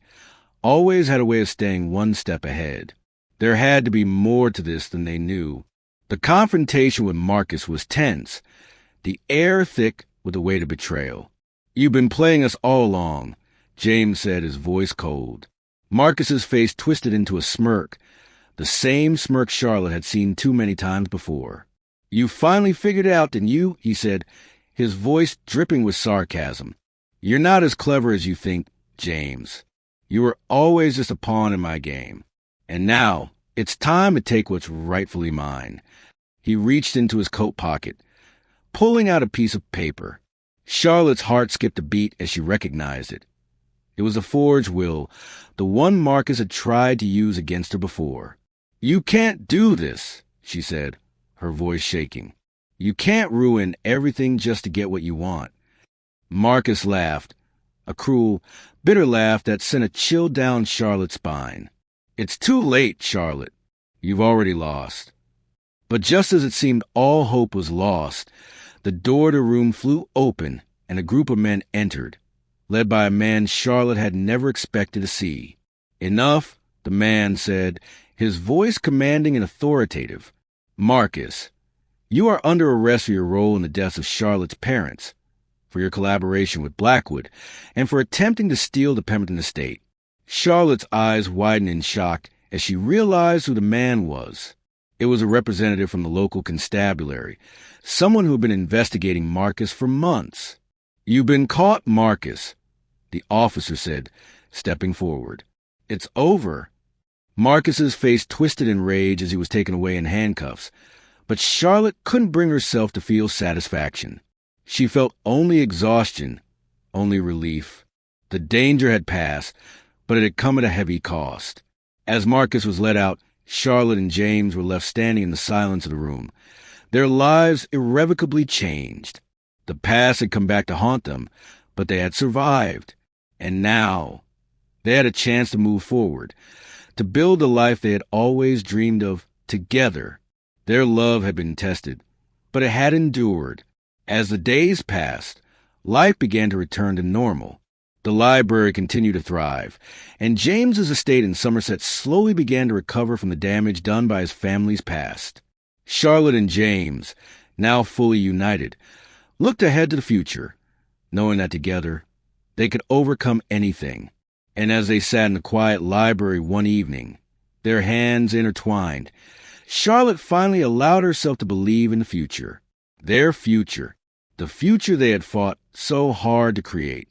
always had a way of staying one step ahead. There had to be more to this than they knew. The confrontation with Marcus was tense, the air thick with the weight of betrayal. "You've been playing us all along," James said, his voice cold. Marcus's face twisted into a smirk, the same smirk Charlotte had seen too many times before. "You finally figured it out, didn't you?" he said, his voice dripping with sarcasm. "You're not as clever as you think, James. You were always just a pawn in my game. And now, it's time to take what's rightfully mine." He reached into his coat pocket, pulling out a piece of paper. Charlotte's heart skipped a beat as she recognized it. It was a forged will, the one Marcus had tried to use against her before. "You can't do this," she said, her voice shaking. "You can't ruin everything just to get what you want." Marcus laughed, a cruel, bitter laugh that sent a chill down Charlotte's spine. "It's too late, Charlotte. You've already lost." But just as it seemed all hope was lost, the door to the room flew open and a group of men entered, led by a man Charlotte had never expected to see. "Enough," the man said, his voice commanding and authoritative. "Marcus, you are under arrest for your role in the deaths of Charlotte's parents, for your collaboration with Blackwood, and for attempting to steal the Pemberton estate." Charlotte's eyes widened in shock as she realized who the man was. It was a representative from the local constabulary, someone who had been investigating Marcus for months. "You've been caught, Marcus," the officer said, stepping forward. "It's over." Marcus's face twisted in rage as he was taken away in handcuffs, but Charlotte couldn't bring herself to feel satisfaction. She felt only exhaustion, only relief. The danger had passed, but it had come at a heavy cost. As Marcus was let out, Charlotte and James were left standing in the silence of the room. Their lives irrevocably changed. The past had come back to haunt them, but they had survived. And now, they had a chance to move forward, to build the life they had always dreamed of together. Their love had been tested, but it had endured. As the days passed, life began to return to normal. The library continued to thrive, and James's estate in Somerset slowly began to recover from the damage done by his family's past. Charlotte and James, now fully united, looked ahead to the future, knowing that together they could overcome anything. And as they sat in the quiet library one evening, their hands intertwined, Charlotte finally allowed herself to believe in the future. Their future. The future they had fought so hard to create.